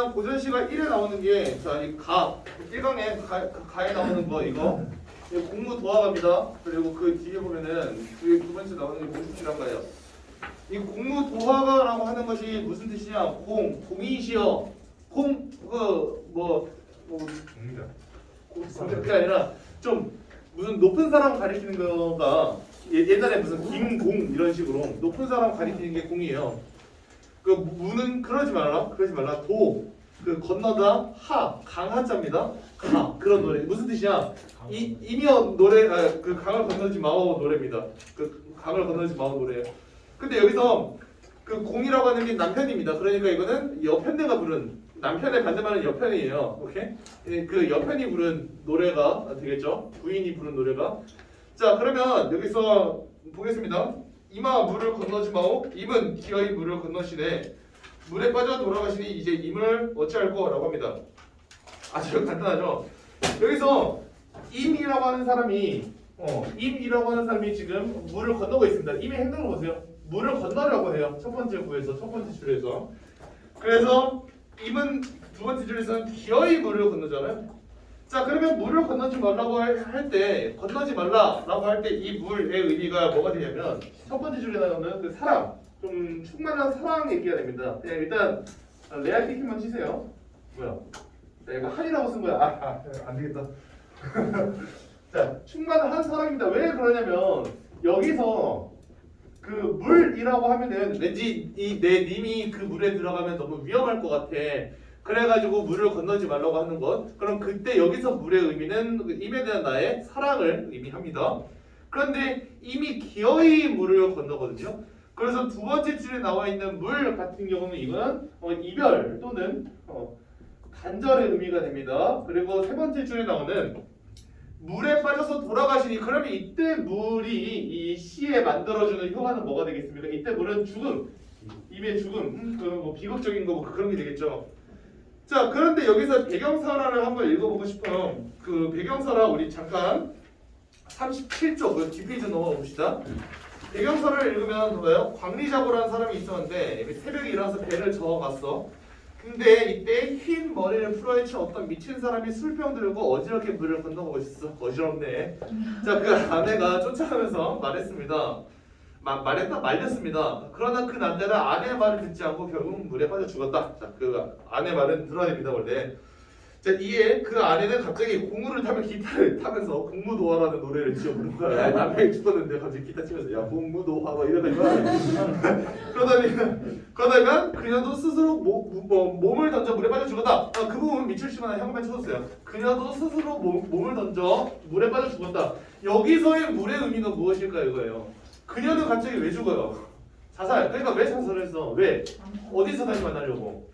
일단 고전시가 1에 나오는 게, 자, 이 가, 1강에 가에 나오는 거, 이거. 공무 도화갑니다. 그리고 그 뒤에 보면은, 뒤에 두 번째 나오는 게 무슨 뜻이란 거예요? 이 공무 도화가라고 하는 것이 무슨 뜻이냐? 공이시여. 그게 아니라, 좀, 무슨 높은 사람 가리키는 거가, 옛날에 무슨 김공 이런 식으로 높은 사람 가리키는 게 공이에요. 그 무는 그러지 말라. 그 건너다 강하자입니다. 그런 노래 무슨 뜻이야? 이며 노래 그 강을 건너지 마오 노래입니다. 그 강을 건너지 마오 노래예요. 근데 여기서 그 공이라고 하는 게 남편입니다. 그러니까 이거는 여편네가 부른 남편의 반대말은 여편이에요. 오케이? 그 여편이 부른 노래가 되겠죠. 부인이 부른 노래가. 자 그러면 여기서 보겠습니다. 이마 물을 건너지 마오. 임은 기어이 물을 건너시네. 물에 빠져 돌아가시니 이제 임을 어찌할 거라고 합니다. 아주 간단하죠. 여기서 임이라고 하는 사람이 지금 물을 건너고 있습니다. 임의 행동을 보세요. 물을 건너려고 해요. 첫 번째 구에서 첫 번째 줄에서. 그래서 임은 두 번째 줄에서는 기어이 물을 건너잖아요. 자 그러면 물을 건너지 말라고 할 때 건너지 말라라고 할 때 이 물의 의미가 뭐가 되냐면 첫 번째 줄에 나오는 그 사랑 좀 충만한 사랑 얘기가 됩니다. 네, 일단 레알 키키만 치세요. 뭐야? 내가 한이라고 쓴 거야. 안 되겠다. 자 충만한 사랑입니다. 왜 그러냐면 여기서 그 물이라고 하면은 왠지 내 님이 그 물에 들어가면 너무 위험할 것 같아. 그래가지고 물을 건너지 말라고 하는 것. 그럼 그때 여기서 물의 의미는 임에 대한 나의 사랑을 의미합니다. 그런데 이미 기어이 물을 건너거든요. 그래서 두 번째 줄에 나와 있는 물 같은 경우는 이거는 이별 또는 단절의 의미가 됩니다. 그리고 세 번째 줄에 나오는 물에 빠져서 돌아가시니 그러면 이때 물이 이 시에 만들어주는 효과는 뭐가 되겠습니까? 이때 물은 죽음, 임의 죽음, 뭐 비극적인 거 뭐 그런 게 되겠죠. 자 그런데 여기서 배경설화를 한번 읽어보고 싶어요. 그 배경설화 우리 잠깐 37쪽 그 뒷페이지 넘어봅시다. 배경설화를 읽으면 뭐예요? 광리자고라는 사람이 있었는데 새벽에 일어나서 배를 저어갔어. 근데 이때 흰 머리를 풀어헤친 어떤 미친 사람이 술병 들고 어지럽게 물을 건너고 있어. 어지럽네. 자 그 아내가 쫓아가면서 말했습니다. 말렸습니다. 그러나 그 남자는 아내의 말을 듣지 않고 결국 물에 빠져 죽었다. 자, 그 아내 말은 들어야 됩니다, 원래. 자, 이에 그 아내는 갑자기 공무를 타면 기타를 타면서 공무도화라는 노래를 지어 부른 거야. 남편이 죽었는데 갑자기 기타 치면서 야 공무도화 막 이러다가 그러다가 그녀도 스스로 몸을 던져 물에 빠져 죽었다. 그 부분 미출 씨만 현금에 쳐줬어요. 그녀도 스스로 몸을 던져 물에 빠져 죽었다. 여기서의 물의 의미는 무엇일까요, 이거예요? 그녀는 갑자기 왜 죽어요? 자살. 그러니까 왜 자살을 했어? 왜? 어디서 다시 만나려고?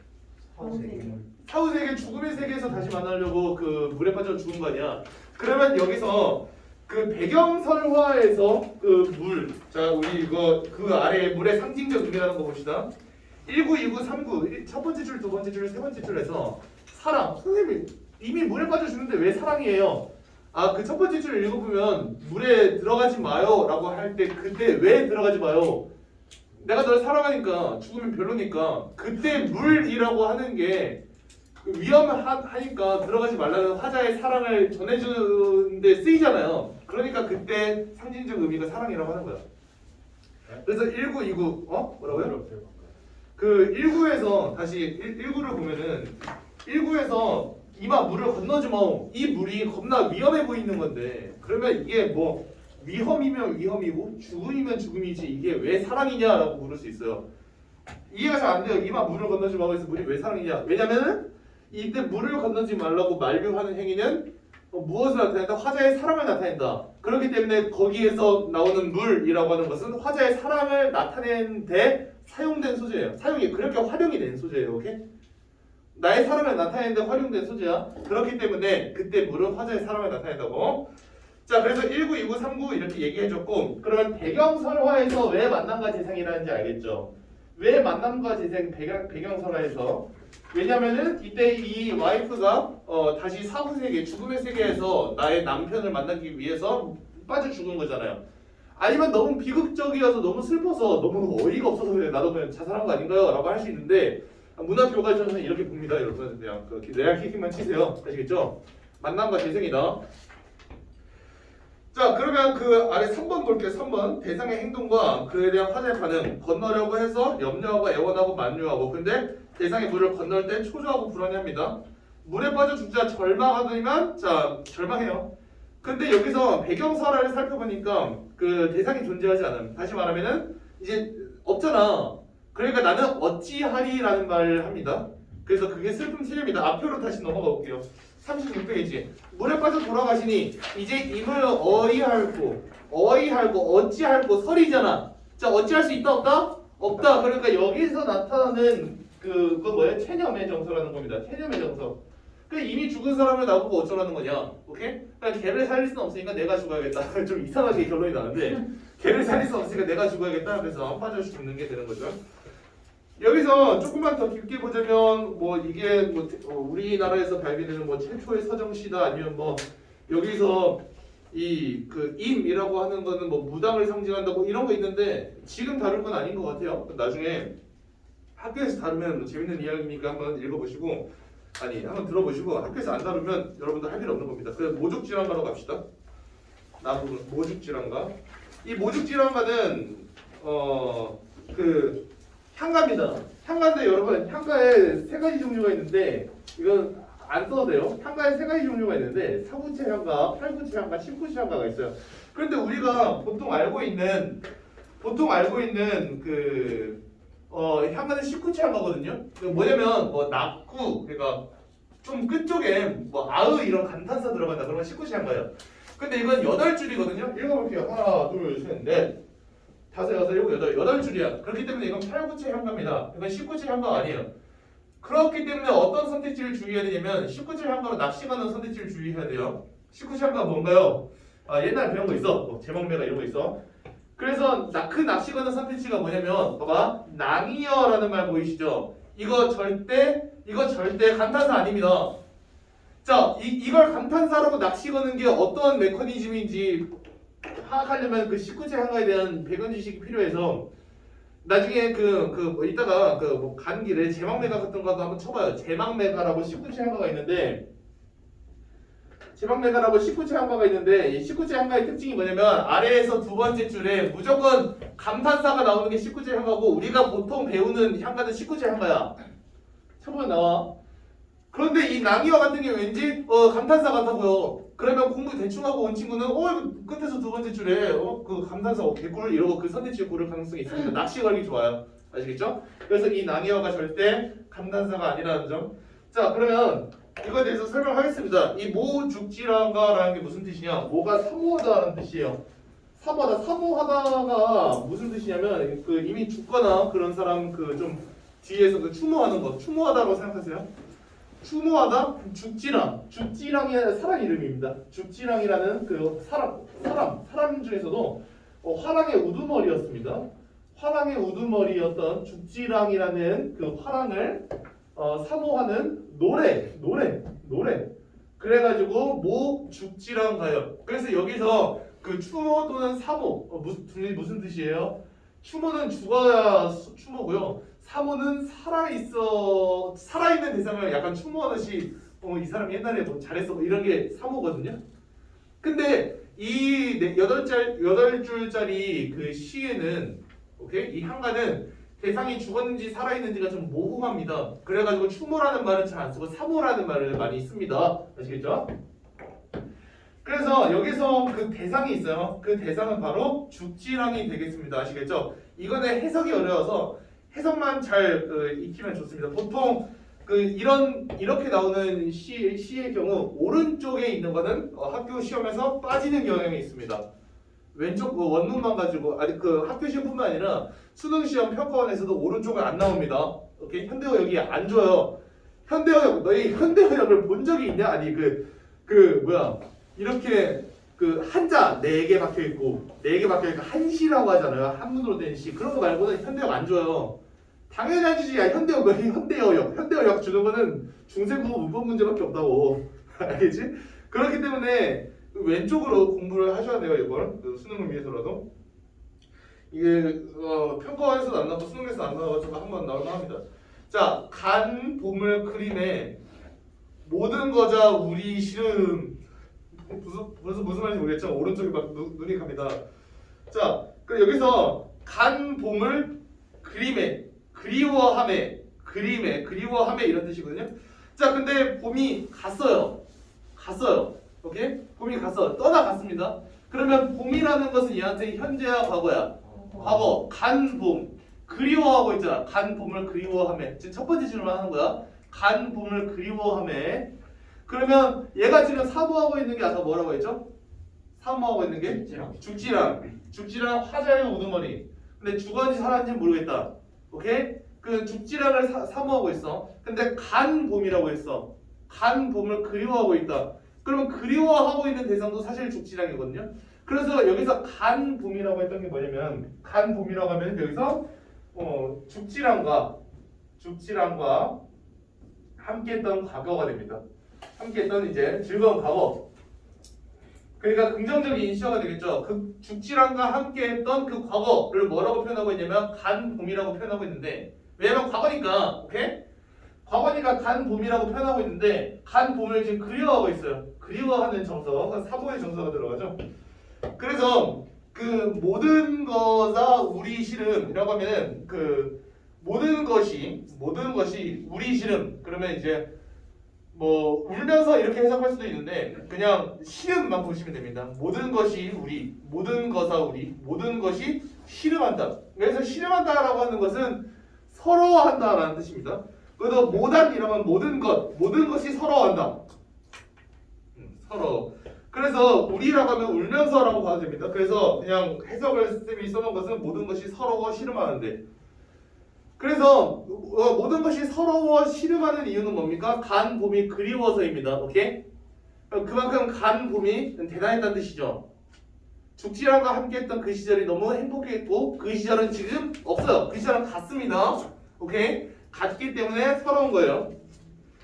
사후 세계, 죽음의 세계에서 다시 만나려고 그 물에 빠져 죽은 거 아니야? 그러면 여기서 그 배경설화에서 그 물, 자 우리 이거 그 아래에 물의 상징적 의미라는 거 봅시다. 19, 29, 39, 첫 번째 줄, 두 번째 줄, 세 번째 줄에서 사랑. 선생님이 이미 물에 빠져 죽는데 왜 사랑이에요? 그 첫 번째 줄을 읽어보면 물에 들어가지 마요 라고 할 때 그때 왜 들어가지 마요? 내가 널 사랑하니까 죽으면 별로니까 그때 물이라고 하는 게 위험하니까 들어가지 말라는 화자의 사랑을 전해주는데 쓰이잖아요. 그러니까 그때 상징적 의미가 사랑이라고 하는 거야. 그래서 19, 29 뭐라고요? 그 19에서 다시 19를 보면은 19에서 이마 물을 건너지 마오. 이 물이 겁나 위험해 보이는 건데 그러면 이게 뭐 위험이면 위험이고 죽음이면 죽음이지 이게 왜 사랑이냐라고 물을 수 있어요. 이해가 잘 안 돼요. 이마 물을 건너지 마오 해서 물이 왜 사랑이냐. 왜냐면은 이때 물을 건너지 말라고 만류하는 행위는 무엇을 나타낸다? 화자의 사랑을 나타낸다. 그렇기 때문에 거기에서 나오는 물이라고 하는 것은 화자의 사랑을 나타내는 데 사용된 소재예요. 사용이 그렇게 활용이 된 소재예요. 오케이? 나의 사랑을 나타내는 데 활용된 소재야. 그렇기 때문에 그때 물은 화자의 사랑을 나타낸다고. 자 그래서 19, 29, 39 이렇게 얘기해줬고 그러면 배경설화에서 왜 만남과 재생이라는지 알겠죠? 왜 만남과 재생 배경설화에서 왜냐면은 이때 이 와이프가 다시 사후 세계, 죽음의 세계에서 나의 남편을 만나기 위해서 빠져 죽은 거잖아요. 아니면 너무 비극적이어서 너무 슬퍼서 너무 어이가 없어서 그래 나도 그냥 자살한 거 아닌가요? 라고 할 수 있는데 문화표가 저는 이렇게 봅니다, 여러분. 그냥 그 레알 키킹만 치세요. 아시겠죠? 만남과 재생이다. 자, 그러면 그 아래 3번 볼게요. 3번 대상의 행동과 그에 대한 화자의 반응. 건너려고 해서 염려하고 애원하고 만류하고. 근데 대상이 물을 건널 때 초조하고 불안해합니다. 물에 빠져 죽자 절망하더니만 자 절망해요. 근데 여기서 배경설화를 살펴보니까 그 대상이 존재하지 않음. 다시 말하면은 이제 없잖아. 그러니까 나는 어찌하리라는 말을 합니다. 그래서 그게 슬픔 체념이다. 앞표로 다시 넘어가 볼게요. 36페이지. 물에 빠져 돌아가시니 이제 임을 어이할고 어찌할고 설이잖아. 자, 어찌할 수 있다 없다? 없다. 그러니까 여기서 나타나는 그거 뭐야? 체념의 정서라는 겁니다. 체념의 정서. 그 이미 죽은 사람을 나보고 어쩌라는 거냐? 오케이? 그러니까 걔를 살릴 수는 없으니까 내가 죽어야겠다. 좀 이상하게 결론이 나는데 걔를 살릴 수 없으니까 내가 죽어야겠다. 그래서 빠져 죽는 게 되는 거죠. 여기서 조금만 더 깊게 보자면 뭐 이게 뭐 우리나라에서 발견되는 뭐 최초의 서정시다 아니면 뭐 여기서 이 그 임이라고 하는 거는 뭐 무당을 상징한다고 이런 거 있는데 지금 다룰 건 아닌 것 같아요. 나중에 학교에서 다루면 뭐 재밌는 이야기니까 한번 읽어보시고 아니 한번 들어보시고 학교에서 안 다루면 여러분들 할 일 없는 겁니다. 그래서 모죽질환가로 갑시다. 나부분 모죽질환가. 이 모죽질환가는 그 향가입니다. 향가인데 여러분 향가에 세 가지 종류가 있는데 이건 안 써도 돼요. 향가에 세 가지 종류가 있는데 4구체 향가, 8구체 향가, 10구체 향가가 있어요. 그런데 우리가 보통 알고 있는 그 향가는 10구체 향가거든요. 뭐냐면 뭐 낙구 그러니까 좀 끝쪽에 뭐 아으 이런 감탄사 들어간다 그러면 19체 향가예요. 근데 이건 8줄이거든요. 읽어볼게요. 하나, 둘, 셋, 넷. 다섯, 여섯, 일곱, 여덟, 8줄이야. 그렇기 때문에 이건 8구체 향가입니다. 이건 10구체 향가 아니에요. 그렇기 때문에 어떤 선택지를 주의해야 되냐면 10구체 향가로 낚시가는 선택지를 주의해야 돼요. 10구체 향가가 뭔가요? 옛날에 배운 거 있어. 제목매가 이런 거 있어. 그래서 그 낚시가는 선택지가 뭐냐면 봐봐. 낭이여라는 말 보이시죠? 이거 절대 감탄사 아닙니다. 자, 이걸 감탄사라고 낚시 거는 게 어떤 메커니즘인지 파악하려면 그 19체 향가에 대한 배경 지식이 필요해서 나중에 뭐 이따가 뭐 가는 길에 제막매가 같은 거도 한번 쳐봐요. 제막매가라고 19체 향가가 있는데 제막매가라고 19체 향가가 있는데 이 19체 향가의 특징이 뭐냐면 아래에서 두 번째 줄에 무조건 감탄사가 나오는 게 19체 향가고 우리가 보통 배우는 향가는 19체 향가야. 쳐보면 나와. 그런데 이 낭이와 같은 게 왠지 감탄사 같아 보여. 그러면 공부 대충 하고 온 친구는 이거 끝에서 두 번째 줄에 그 감탄사 개꿀 이러고 그 선택지에 고를 가능성이 있습니다. 낚시 걸기 좋아요. 아시겠죠? 그래서 이 낭이어가 절대 감탄사가 아니라는 점. 자, 그러면 이거에 대해서 설명하겠습니다. 이 모죽지란가라는 게 무슨 뜻이냐? 모가 사모하다라는 뜻이에요. 사모하다가 무슨 뜻이냐면 그 이미 죽거나 그런 사람 그 좀 뒤에서 그 추모하는 거 추모하다고 생각하세요. 추모하다 죽지랑이 사람 이름입니다. 죽지랑이라는 그 사람 중에서도 화랑의 우두머리였습니다. 화랑의 우두머리였던 죽지랑이라는 그 화랑을 사모하는 노래. 그래가지고 모 죽지랑 가요. 그래서 여기서 그 추모 또는 사모 무슨 뜻이에요? 추모는 죽어야 추모고요. 사모는 살아있는 대상을 약간 추모하듯이 이 사람이 옛날에 뭐 잘했어 이런 게 사모거든요. 근데 이 8줄짜리 그 시에는 오케이? 이 향가는 대상이 죽었는지 살아있는지가 좀 모호합니다. 그래가지고 추모라는 말은 잘 안 쓰고 사모라는 말을 많이 씁니다. 아시겠죠? 그래서 여기서 그 대상이 있어요. 그 대상은 바로 죽지랑이 되겠습니다. 아시겠죠? 이거는 해석이 어려워서 해석만 잘 익히면 좋습니다. 보통 이렇게 나오는 시의 경우 오른쪽에 있는 거는 학교 시험에서 빠지는 경향이 있습니다. 왼쪽 원문만 가지고 학교 시험뿐만 아니라 수능 시험 평가원에서도 오른쪽은 안 나옵니다. 오케이? 현대어 여기 안 줘요. 너희 현대어역을 본 적이 있냐? 아니 이렇게 한자 4개 박혀 있고 4개 박혀 있고 한시라고 하잖아요. 한문으로 된 시. 그런 거 말고는 현대어역 안 줘요. 당연히 안 주지. 현대어역 주는 거는 중세국어 문법 문제밖에 없다고. 알겠지? 그렇기 때문에 왼쪽으로 공부를 하셔야 돼요. 이걸 수능을 위해서라도. 이게 평가원에서도 안 나오고 수능에서 안 나와가지고 한번 나올 만합니다. 자, 간 보물 크림에 모든 거자 우리 시름 무슨 말인지 모르겠죠? 오른쪽에 막 눈이 갑니다. 자, 그럼 여기서 간 봄을 그림에 그리워함에 이런 뜻이거든요. 자, 근데 봄이 갔어요. 오케이? 봄이 갔어. 떠나갔습니다. 그러면 봄이라는 것은 얘한테 현재야 과거야? 과거. 간 봄. 그리워하고 있잖아. 간 봄을 그리워함에. 지금 첫 번째 질문 하는 거야. 간 봄을 그리워함에. 그러면 얘가 지금 사모하고 있는 게 아까 뭐라고 했죠? 사모하고 있는 게 죽지랑 화자의 우두머리. 근데 죽었는지 살았는지 모르겠다. 오케이? 그 죽지랑을 사모하고 있어. 근데 간 봄이라고 했어. 간 봄을 그리워하고 있다. 그러면 그리워하고 있는 대상도 사실 죽지랑이거든요. 그래서 여기서 간 봄이라고 했던 게 뭐냐면 간 봄이라고 하면 여기서 죽지랑과 함께했던 과거가 됩니다. 함께했던 이제 즐거운 과거. 그러니까 긍정적인 시어가 되겠죠. 그 죽지랑과 함께했던 그 과거를 뭐라고 표현하고 있냐면 간 봄이라고 표현하고 있는데 왜냐면 과거니까, 오케이? 과거니까 간 봄이라고 표현하고 있는데 간 봄을 지금 그리워하고 있어요. 그리워하는 정서, 사모의 정서가 들어가죠. 그래서 그 모든 거가 우리 시름이라고 하면은 그 모든 것이 우리 시름 그러면 이제 뭐 울면서 이렇게 해석할 수도 있는데 그냥 시름만 보시면 됩니다. 모든 것이 우리, 모든 것아 우리, 모든 것이 시름한다. 그래서 시름한다라고 하는 것은 서러워한다라는 뜻입니다. 그래서 모단이라고 하면 모든 것이 서러워한다. 서러워. 그래서 우리라고 하면 울면서라고 봐도 됩니다. 그래서 그냥 해석을 쌤이 써놓은 것은 모든 것이 서러워 시름하는데. 그래서 모든 것이 서러워 시름하는 이유는 뭡니까? 간 봄이 그리워서입니다. 오케이? 그만큼 간 봄이 대단했다는 뜻이죠. 죽지랑과 함께했던 그 시절이 너무 행복했고 그 시절은 지금 없어요. 그 시절은 갔습니다. 오케이? 갔기 때문에 서러운 거예요.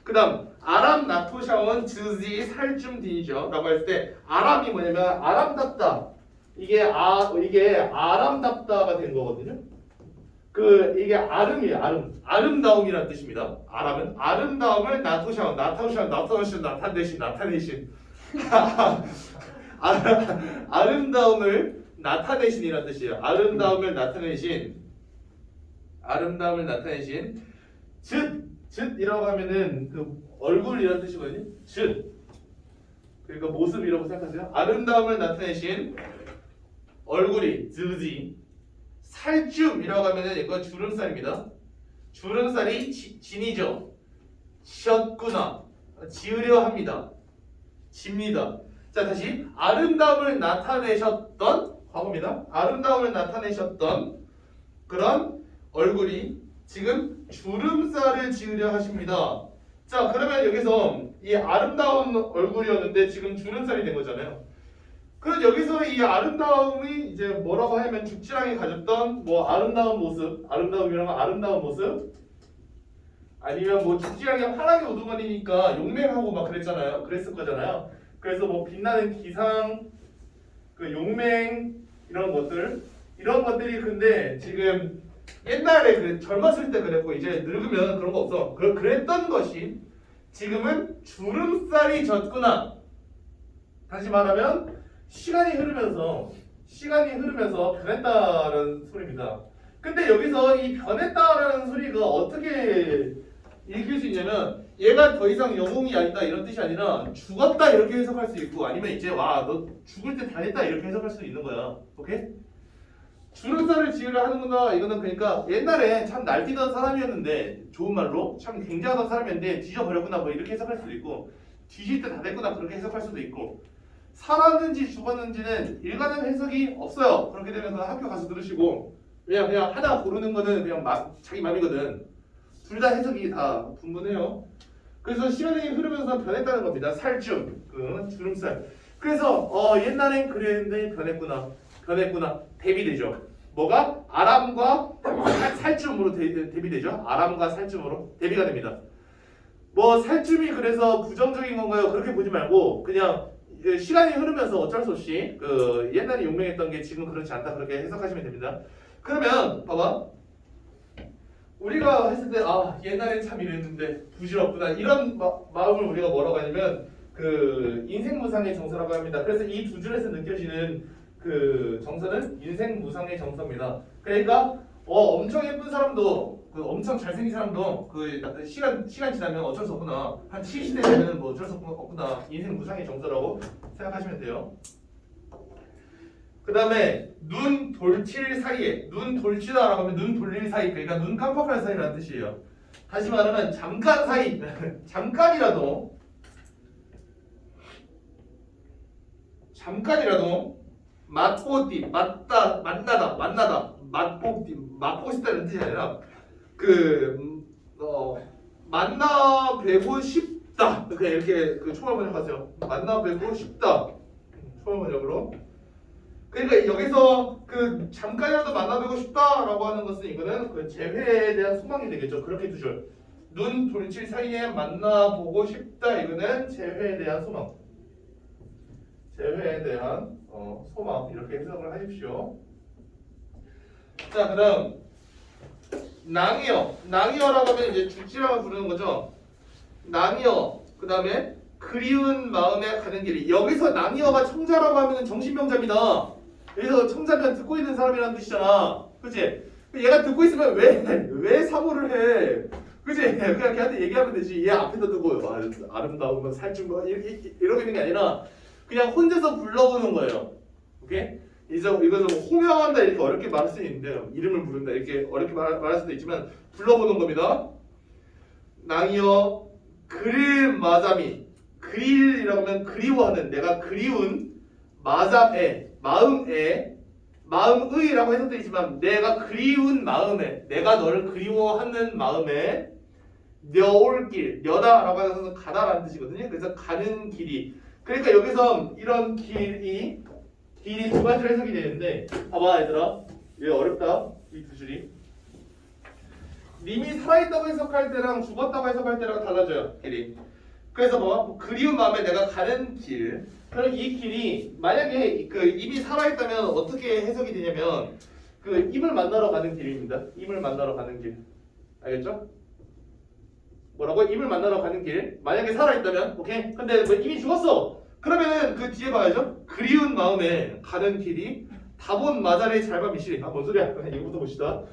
그 다음 아람 나토샤원 즈지 살쯤 디죠 라고 했을 때 아람이 뭐냐면 아람답다. 이게 아람답다가 된 거거든요. 이게 아름이에요. 아름다움이라는 뜻입니다. 아람은 아름다움을 나타내신 아름다움을 나타내신이라는 뜻이에요. 아름다움을 나타내신 쯧이라고 하면은 그 얼굴이라는 뜻이거든요. 쯧 그러니까 모습이라고 생각하세요. 아름다움을 나타내신 얼굴이 즈지 살쯤이라고 하면은 이거 주름살입니다. 주름살이 진이죠. 지었구나. 지으려 합니다. 집니다. 자 다시 아름다움을 나타내셨던 과거입니다. 아름다움을 나타내셨던 그런 얼굴이 지금 주름살을 지으려 하십니다. 자 그러면 여기서 이 아름다운 얼굴이었는데 지금 주름살이 된 거잖아요. 그럼 여기서 이 아름다움이 이제 뭐라고 하면 죽지랑이 가졌던 뭐 아름다운 모습, 아름다움이라는 아름다운 모습, 아니면 뭐 죽지랑이 환하게 우두머리니까 용맹하고 막 그랬을 거잖아요. 그래서 뭐 빛나는 기상, 그 용맹 이런 것들이 근데 지금 옛날에 젊었을 때 그랬고 이제 늙으면 그런 거 없어. 그랬던 것이 지금은 주름살이 졌구나. 다시 말하면 시간이 흐르면서 변했다는 소리입니다. 근데 여기서 이 변했다라는 소리가 어떻게 읽힐 수 있냐면 얘가 더 이상 영웅이 아니다 이런 뜻이 아니라 죽었다 이렇게 해석할 수 있고 아니면 이제 와 너 죽을 때 다녔다 이렇게 해석할 수 있는 거야. 오케이? 주름살을 지으려 하는구나. 이거는 그러니까 옛날에 참 날뛰던 사람이었는데 좋은 말로 참 굉장하던 사람이었는데 뒤져버렸구나 뭐 이렇게 해석할 수도 있고 뒤질 때 다 됐구나 그렇게 해석할 수도 있고 살았는지 죽었는지는 일관된 해석이 없어요. 그렇게 되면 그 학교 가서 들으시고 그냥 하나 고르는 거는 그냥 자기 맘이거든. 둘 다 해석이 다 분분해요. 그래서 시간이 흐르면서 변했다는 겁니다. 살쯤 주름살. 그래서 옛날엔 그랬는데 변했구나 대비되죠. 뭐가 아람과 살쯤으로 대비되죠. 아람과 살쯤으로 대비가 됩니다. 뭐 살쯤이 그래서 부정적인 건가요? 그렇게 보지 말고 그냥 시간이 흐르면서 어쩔 수 없이 옛날에 용맹했던 게 지금 그렇지 않다 그렇게 해석하시면 됩니다. 그러면 봐봐. 우리가 했을 때 옛날엔 참 이랬는데 부질없구나 이런 마음을 우리가 뭐라고 하냐면 그 인생무상의 정서라고 합니다. 그래서 이 두 줄에서 느껴지는 그 정서는 인생무상의 정서입니다. 그러니까 엄청 예쁜 사람도 그 엄청 잘생긴 사람도 그 시간 지나면 어쩔 수 없구나. 한 70대 되면 뭐 어쩔 수 없구나. 인생무상의 정서라고 생각하시면 돼요. 그 다음에 눈 돌칠 사이에 눈 돌치다라고 하면 눈 돌릴 사이 그러니까 눈 깜빡할 사이라는 뜻이에요. 다시 말하면 잠깐 사이 잠깐이라도 맛보기 만나다 맛보고 싶다는 뜻이 아니라 만나 뵈고 싶다 이렇게 그 초월 번역하세요. 만나 뵈고 싶다 초월 번역으로. 그러니까 여기서 그 잠깐이라도 만나보고 싶다라고 하는 것은 이거는 그 재회에 대한 소망이 되겠죠. 그렇게 두 줄. 눈 돌칠 사이에 만나보고 싶다 이거는 재회에 대한 소망. 재회에 대한 소망 이렇게 해석을 하십시오. 자 그다음 낭이어라고 하면 이제 죽지라고 부르는 거죠. 낭이어 그다음에 그리운 마음에 가는 길이 여기서 낭이어가 청자라고 하면 정신병자입니다. 여기서 청자면 듣고 있는 사람이라는 뜻이잖아. 그치? 얘가 듣고 있으면 왜 사고를 해? 그치? 그냥 걔한테 얘기하면 되지. 얘 앞에다 두고 아름다우면 살줄 뭐 이러고 있는 게 아니라 그냥 혼자서 불러보는 거예요. 오케이? 이거 좀 호명한다 이렇게 어렵게 말할 수 있는데 이름을 부른다 이렇게 어렵게 말할 수도 있지만 불러보는 겁니다. 낭이어 그릴 마자미 그릴이라고 하면 그리워하는 내가 그리운 마자에 마음의라고 해석되어 있지만 내가 그리운 마음에 내가 너를 그리워하는 마음에 녀올 길 녀다라고 하는 것은 가다라는 뜻이거든요. 그래서 가는 길이 그러니까 여기서 이런 길이 두 가지로 해석이 되는데 봐봐 얘들아 얘 어렵다 이 두 줄이 님이 살아있다고 해석할 때랑 죽었다고 해석할 때랑 달라져요 길이. 그래서 뭐 그리운 마음에 내가 가는 길 그럼 이 길이 만약에 그 입이 살아있다면 어떻게 해석이 되냐면 그 입을 만나러 가는 길입니다. 입을 만나러 가는 길 알겠죠? 뭐라고? 입을 만나러 가는 길 만약에 살아있다면 오케이? 근데 뭐 이미 죽었어 그러면은 그 뒤에 봐야죠. 그리운 마음에 가는 길이 다본 마자레 잘바 미시리 뭔 소리야 이거부터 봅시다.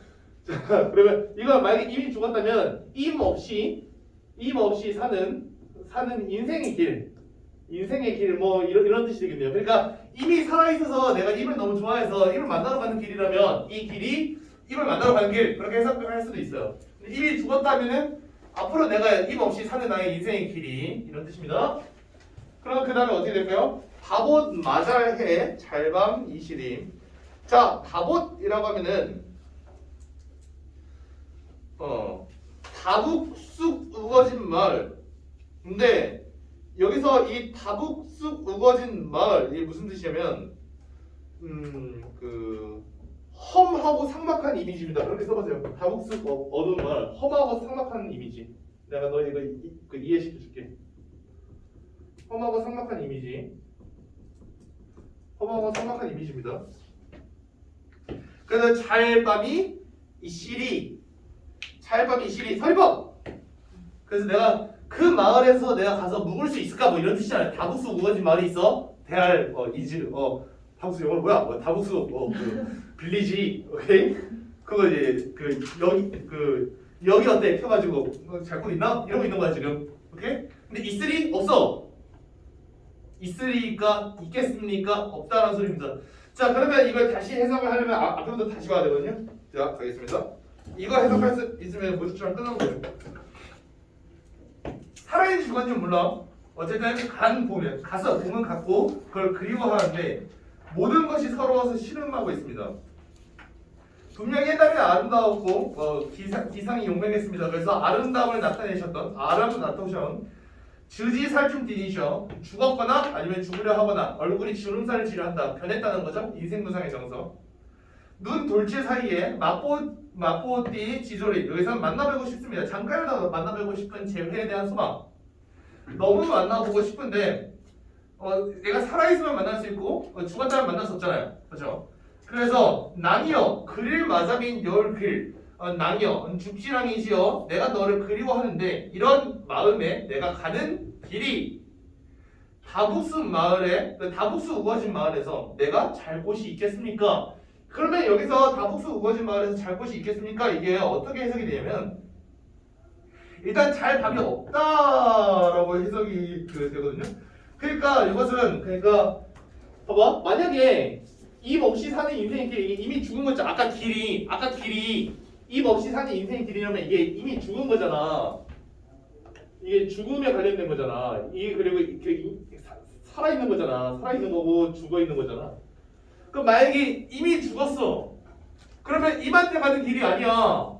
자 그러면 이거 만약에 이미 죽었다면 임 없이 사는 인생의 길 뭐 이런 뜻이 되겠네요. 그러니까 이미 살아있어서 내가 임을 너무 좋아해서 임을 만나러 가는 길이라면 이 길이 임을 만나러 가는 길 그렇게 해석할 수도 있어요. 이미 죽었다면은 앞으로 내가 임 없이 사는 나의 인생의 길이 이런 뜻입니다. 그럼 그 다음에 어떻게 될까요? 다봇 마잘해 잘밤 이시림. 자 다봇이라고 하면은 다북쑥 우거진 마을. 근데 여기서 이 다북쑥 우거진 마을 이게 무슨 뜻이냐면 그 험하고 삭막한 이미지입니다. 그렇게 써보세요. 다북쑥 어두운 마을 험하고 삭막한 이미지. 내가 너 이거 이해시켜줄게. 험하고 삭막한 이미지. 험하고 삭막한 이미지입니다. 그래서 잘밤이 이시리 설법. 그래서 내가 그 마을에서 내가 가서 묵을 수 있을까 뭐 이런 뜻이잖아요. 다북수 우거진 마을이 있어. 대할 이즈 다북수 영어로 뭐야? 다북수 그 빌리지 오케이. 그거 이제 여기 어때? 펴가지고 잘 곳 있나? 이러고 있는 거야 지금. 오케이? 근데 있으리 없어. 있으리까 있겠습니까? 없다라는 소리입니다. 자 그러면 이걸 다시 해석을 하려면 앞부터 다시 봐야 되거든요. 자 가겠습니다. 이거 해석할 수 있으면 모두처럼 끝나는 거예요. 살아있는 죽었는지 몰라. 어쨌든 가서 보면 갔고 그걸 그리워하는데 모든 것이 서러워서 신음하고 있습니다. 분명히 옛날에 아름다웠고 기상이 용맹했습니다. 그래서 아름다움을 나타내셨던 주지살좀 디니셔 죽었거나 아니면 죽으려 하거나 얼굴이 주름살을 지려한다. 변했다는 거죠. 인생무상의 정서. 눈 돌칠 사이에 마포띠 지조리 여기서 만나보고 싶습니다. 잠깐이라도 만나보고 싶은 재회에 대한 소망. 너무 만나보고 싶은데 내가 살아있으면 만날 수 있고 죽었다면 만날 수 없잖아요. 그렇죠? 그래서 낭이여 그릴 마자민 열길 낭여 죽지랑이시여 내가 너를 그리워하는데 이런 마음에 내가 가는 길이 다북수 마을에 다북수 우거진 마을에서 내가 잘 곳이 있겠습니까? 그러면 여기서 다북수 우거진 마을에서 잘 곳이 있겠습니까? 이게 어떻게 해석이 되냐면 일단 잘 밤이 없다라고 해석이 되거든요. 그러니까 이것은 그러니까 봐봐 만약에 입 없이 사는 인생의 길이 이미 죽은 거죠. 아까 길이 입 없이 사는 인생의 길이라면 이게 이미 죽은 거잖아. 이게 죽음에 관련된 거잖아. 이게 그리고 살아 있는 거잖아. 살아 있는 거고 죽어 있는 거잖아. 그럼 만약에 이미 죽었어. 그러면 입한테 가는 길이 아니야.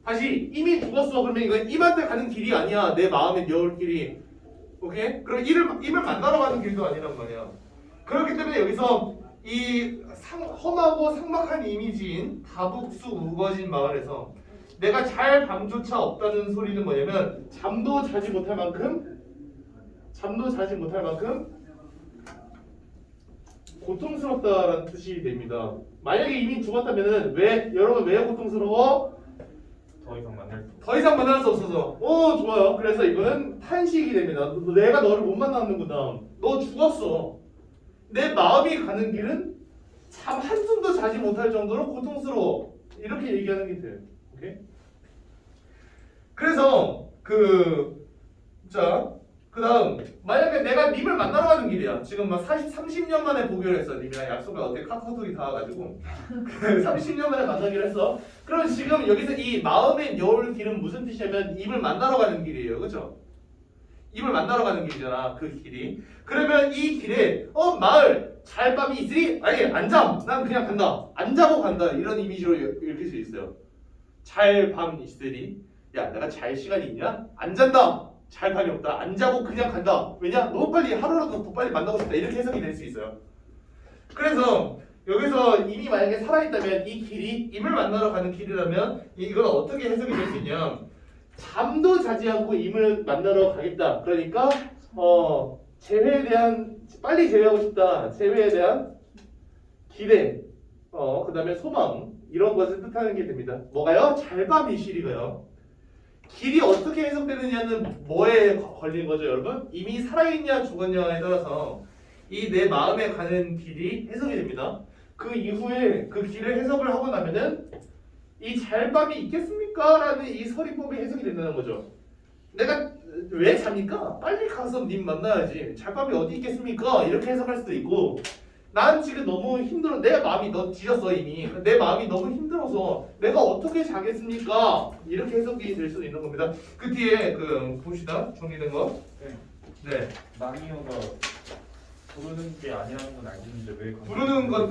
다시 이미 죽었어. 그러면 이건 입한테 가는 길이 아니야. 내 마음에 여울 길이. 오케이? 그럼 입을 만나러 가는 길도 아니란 말이야. 그렇기 때문에 여기서 이 험하고 삭막한 이미지인 다북수 우거진 마을에서 내가 잘 밤조차 없다는 소리는 뭐냐면 잠도 자지 못할 만큼 고통스럽다라는 뜻이 됩니다. 만약에 이미 죽었다면은 여러분 왜 고통스러워? 더 이상 만날 수 없어서. 좋아요. 그래서 이거는 탄식이 됩니다. 내가 너를 못 만나는구나. 너 죽었어. 내 마음이 가는 길은 잠 한숨도 자지 못할 정도로 고통스러워. 이렇게 얘기하는 게 돼요. 오케이? 그래서 그다음 만약에 내가 님을 만나러 가는 길이야. 지금 막 30년 만에 보기로 했어. 님이랑 약속을 어떻게 카카오톡이 닿아가지고 30년 만에 만나기로 했어. 그럼 지금 여기서 이 마음의 여울 길은 무슨 뜻이냐면 입을 만나러 가는 길이에요. 그죠? 입을 만나러 가는 길이잖아. 그 길이. 그러면 이 길에 마을 잘 밤이 있으리? 아니 안 잠. 난 그냥 간다. 안 자고 간다. 이런 이미지로 읽힐 수 있어요. 잘 밤 있으리? 야 내가 잘 시간이 있냐? 안 잔다. 잘 밤이 없다. 안 자고 그냥 간다. 왜냐? 너무 빨리 하루라도 더 빨리 만나고 싶다. 이렇게 해석이 될 수 있어요. 그래서 여기서 이미 만약에 살아있다면 이 길이 임을 만나러 가는 길이라면 이건 어떻게 해석이 될 수 있냐? 잠도 자지 않고 임을 만나러 가겠다. 그러니까 재회에 대한 빨리 재회하고 싶다. 재회에 대한 기대, 그다음에 소망 이런 것을 뜻하는 게 됩니다. 뭐가요? 잘밤이 시리가요. 길이 어떻게 해석되느냐는 뭐에 걸린 거죠, 여러분? 이미 살아있냐 죽었냐에 따라서 이 내 마음에 가는 길이 해석이 됩니다. 그 이후에 그 길을 해석을 하고 나면은 이 잘밤이 있겠습니까? 라는 이 서리법이 해석이 된다는 거죠. 내가 왜 잡니까? 빨리 가서 님 만나야지. 잘밤이 어디 있겠습니까? 이렇게 해석할 수도 있고 난 지금 너무 힘들어. 내 마음이 너 뒤졌어 이미. 내 마음이 너무 힘들어서 내가 어떻게 자겠습니까? 이렇게 해석이 될 수도 있는 겁니다. 그 뒤에 봅시다. 정리된 거. 네. 낭이어가 부르는 게 아니라는 건 알겠는데 왜 부르는 건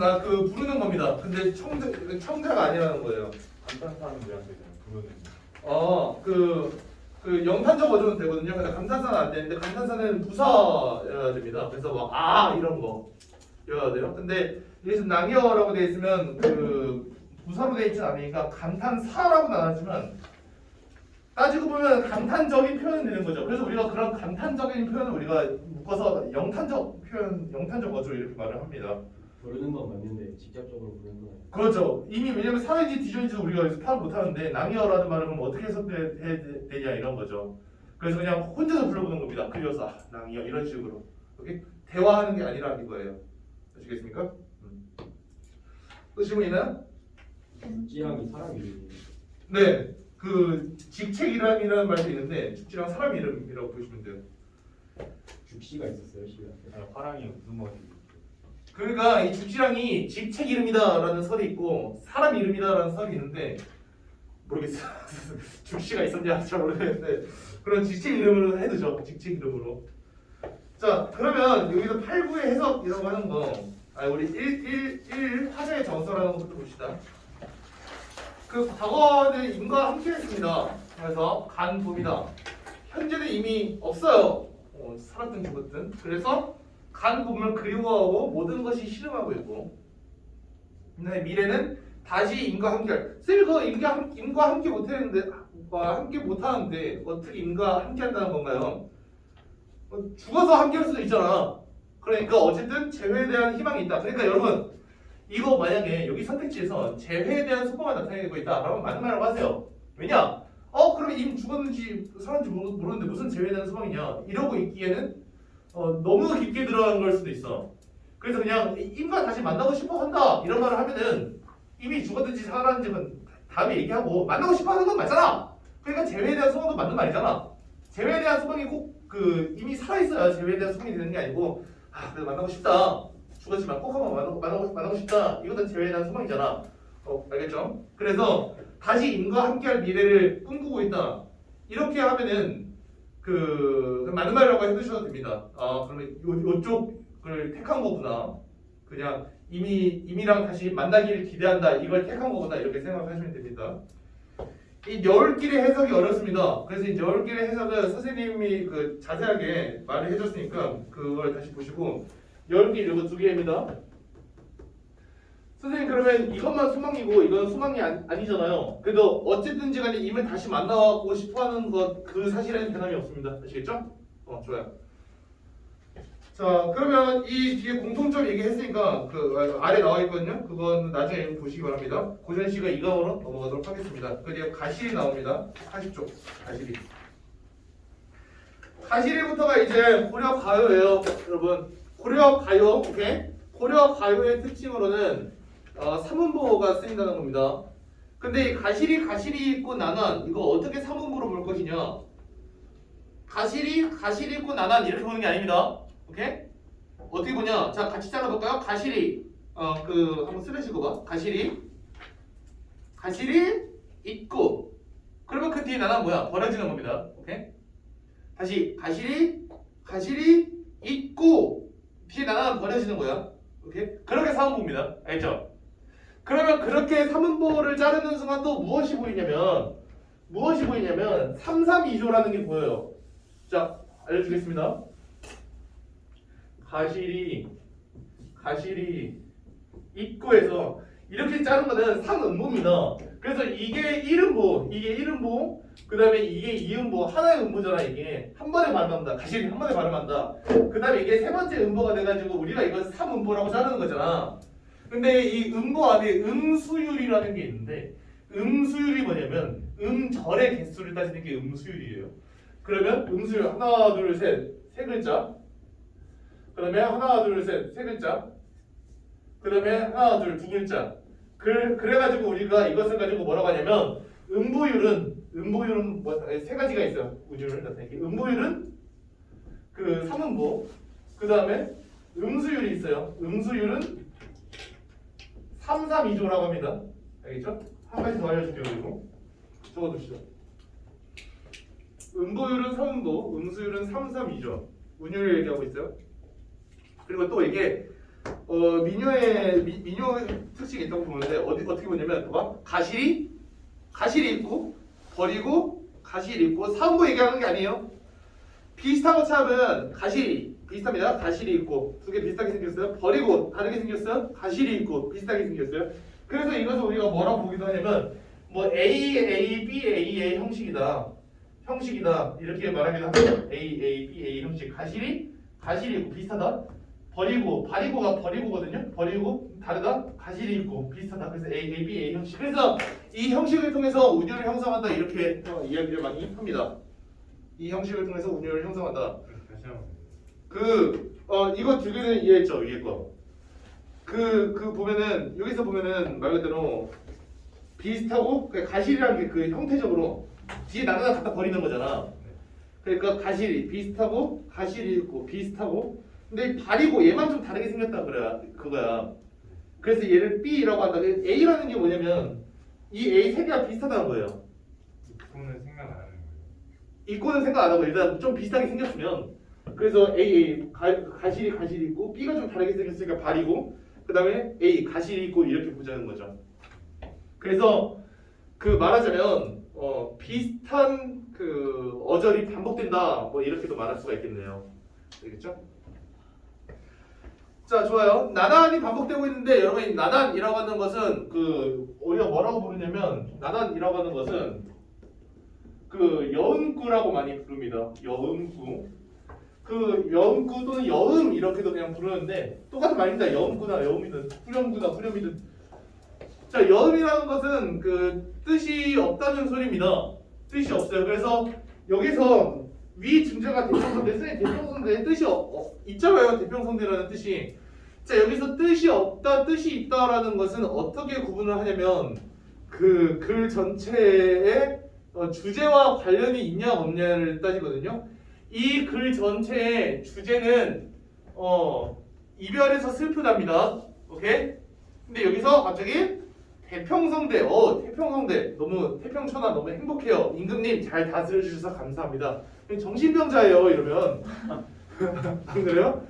부르는 겁니다. 근데 청자가 아니라는 거예요. 감탄사는 왜안 되잖아요. 부르는. 영탄적 어조는 되거든요. 근데 감탄사는 안 되는데 감탄사는 부사여야 됩니다. 그래서 막 이런 거. 여야 돼요. 근데 여기서 낭여라고 되어 있으면 부사로 되어 있진 않으니까 감탄사라고 나왔지만 따지고 보면 감탄적인 표현이 되는 거죠. 그래서 우리가 그런 감탄적인 표현을 우리가 묶어서 영탄적 표현, 영탄적 어조로 이렇게 말을 합니다. 부르는 건 맞는데 직접적으로 부르는 건 아니에요. 그렇죠. 이미 왜냐면 살아있는지 뒤져있는지도 우리가 여기서 파악 못하는데 낭여라는 말은 그럼 어떻게 해석되냐 이런 거죠. 그래서 그냥 혼자서 불러보는 겁니다. 그려서 낭여 이런 식으로. 오케이? 대화하는 게 아니라 이거예요. 아시겠습니까? 또 질문 있나요? 죽지랑이 사람 이름이에요. 네, 직책이란이라는 말도 있는데 죽지랑 사람 이름이라고 보시면 돼요. 죽씨가 있었어요, 씨가. 화랑이 웃음어지. 그러니까 이 죽지랑이 직책 이름이다라는 설이 있고 사람 이름이다라는 설이 있는데 모르겠어요. 죽씨가 있었냐 잘 모르겠는데 그런 직책 이름으로 해두죠. 직책 이름으로. 자, 그러면 여기서 8, 9의 해석이라고 하는 거, 우리 1 화자의 정서라는 것부터 봅시다. 과거는 임과 함께했습니다. 그래서 간봄이다. 현재는 이미 없어요. 살았든 죽었든. 그래서 간봄을 그리워하고 모든 것이 실험하고 있고, 근데 미래는 다시 임과 함께할. 쌤이 임과 함께 못했는데, 함께 못하는데 어떻게 임과 함께한다는 건가요? 죽어서 함께할 수도 있잖아. 그러니까 어쨌든 재회에 대한 희망이 있다. 그러니까 여러분 이거 만약에 여기 선택지에서 재회에 대한 소망을 나타내고 있다. 그러면 맞는 말이라고 하세요. 왜냐? 그러면 이미 죽었는지 살았는지 모르는데 무슨 재회에 대한 소망이냐? 이러고 있기에는 너무 깊게 들어간 걸 수도 있어. 그래서 그냥 임과 다시 만나고 싶어 한다 이런 말을 하면은 이미 죽었는지 살았는지는 다음에 얘기하고 만나고 싶어 하는 건 맞잖아. 그러니까 재회에 대한 소망도 맞는 말이잖아. 재회에 대한 소망이 꼭 이미 살아있어야 재회에 대한 소망이 되는 게 아니고 그래도 만나고 싶다. 죽었지만 꼭 한번 만나고 싶다. 이것도 재회에 대한 소망이잖아. 알겠죠? 그래서 다시 임과 함께할 미래를 꿈꾸고 있다. 이렇게 하면은 맞는 말이라고 해두셔도 됩니다. 그러면 요쪽을 택한 거구나. 그냥 임이랑 다시 만나기를 기대한다. 이걸 택한 거구나. 이렇게 생각하시면 됩니다. 이 여울길의 해석이 어렵습니다. 그래서 이 여울길의 해석은 선생님이 자세하게 말을 해줬으니까 그걸 다시 보시고 여울길 이거 두 개입니다. 선생님 그러면 이것만 소망이고 이건 소망이 아니잖아요. 그래도 어쨌든지 간에 임을 다시 만나고 싶어하는 것 그 사실에는 변함이 없습니다. 아시겠죠? 좋아요. 자 그러면 이 뒤에 공통점 얘기했으니까 아래 나와 있거든요. 그건 나중에 보시기 바랍니다. 고전 씨가 이강으로 넘어가도록 하겠습니다. 그 뒤에 가실이 나옵니다. 40쪽 가실이. 가실이부터가 이제 고려 가요예요, 여러분. 고려 가요, 오케이? 고려 가요의 특징으로는 삼음보가 쓰인다는 겁니다. 근데 이 가실이 있고 나난 이거 어떻게 삼음보로 볼 것이냐? 가실이 있고 나난 이렇게 보는 게 아닙니다. 오케이? 어떻게 보냐? 자, 같이 잘라볼까요? 가실이 한번 쓰레시고 봐. 가실이 있고 그러면 그 뒤에 나난 뭐야? 버려지는 겁니다. 오케이? 다시 가실이 있고 뒤에 나난 버려지는 거야. 오케이? 그렇게 삼음보입니다. 알죠? 그러면 그렇게 삼음보를 자르는 순간 또 무엇이 보이냐면 332조라는 게 보여요. 자, 알려주겠습니다. 가실이 입구에서 이렇게 자른 거는 상음보입니다. 그래서 이게 1음보, 그 다음에 이게 2음보, 하나의 음보잖아. 이게 한 번에 발음한다. 가실이 한 번에 발음한다. 그 다음에 이게 세 번째 음보가 돼가지고 우리가 이걸 3음보라고 자르는 거잖아. 근데 이 음보 안에 음수율이라는 게 있는데 음수율이 뭐냐면 음절의 개수를 따지는 게 음수율이에요. 그러면 음수율 하나, 둘, 셋, 세 글자. 그 다음에 하나, 둘, 셋, 세 글자. 그 다음에 하나, 둘, 두 글자. 그래가지고 우리가 이것을 가지고 뭐라고 하냐면 음보율은 세 가지가 있어요. 우주를 나타내기. 음보율은 그 3음보. 그 다음에 음수율이 있어요. 음수율은 332조라고 합니다. 알겠죠? 한 가지 더 알려줄게요. 그리고 적어둡시다. 음보율은 3음보, 음수율은 332조. 운율을 얘기하고 있어요. 그리고 또 이게 민요의 특징이 있다고 보는데 어떻게 보냐면 봐봐. 가실이 있고 버리고 가실이 있고 사음보 얘기하는 게 아니에요. 비슷한 거 찾으면 가실이 비슷합니다. 가실이 있고 두 개 비슷하게 생겼어요. 버리고 다르게 생겼어요. 가실이 있고 비슷하게 생겼어요. 그래서 이것을 우리가 뭐라고 보기도 하냐면 뭐 A, B, A 형식이다 이렇게 말하기도 합니다. A, B, A 형식. 가실이 있고 비슷하다. 버리고가 버리고거든요. 버리고 다르다. 가실이 있고 비슷하다. 그래서 A, B, A 형식. 그래서 이 형식을 통해서 운율을 형성한다 이렇게 이야기를 많이 합니다. 이 형식을 통해서 운율을 형성한다. 다시 한번. 이거 두 개는 이해했죠 위에 거. 보면은 여기서 보면은 말 그대로 비슷하고 가실이라는 게 그 형태적으로 뒤에 나가다 갖다 버리는 거잖아. 그러니까 가실이 비슷하고 가실이 있고 비슷하고 근데 발이고 얘만 좀 다르게 생겼다 그거야. 그래서 얘를 B라고 한다. A라는 게 뭐냐면 이 A 세 개가 비슷하다는 거예요. 이거는 생각 안 하는 거예요. 이거는 생각 안 하고 일단 좀 비슷하게 생겼으면 그래서 A 가실이 있고 B가 좀 다르게 생겼으니까 발이고 그 다음에 A 가실이 있고 이렇게 보자는 거죠. 그래서 말하자면 비슷한 어절이 반복된다 뭐 이렇게도 말할 수가 있겠네요. 알겠죠? 자 좋아요. 나단이 반복되고 있는데 여러분 이 나단이라고 하는 것은 우리가 뭐라고 부르냐면 나단이라고 하는 것은 여음구라고 많이 부릅니다. 여음구. 그 여음구 또는 여음 이렇게도 그냥 부르는데 똑같은 말입니다. 여음구나 여음이든 후렴구나 후렴이든. 자, 여음이라는 것은 그 뜻이 없다는 소리입니다. 뜻이 없어요. 그래서 여기서 위 증자가 대평성대 쓰니 대평성대의 뜻이 있잖아요. 대평성대라는 뜻이. 자, 여기서 뜻이 없다, 뜻이 있다라는 것은 어떻게 구분을 하냐면 그 글 전체의 주제와 관련이 있냐 없냐를 따지거든요. 이 글 전체의 주제는 이별에서 슬프답니다. 오케이? 근데 여기서 갑자기 태평성대, 태평성대 너무 태평천하 너무 행복해요. 임금님 잘 다스려 주셔서 감사합니다. 정신병자예요 이러면 안 그래요?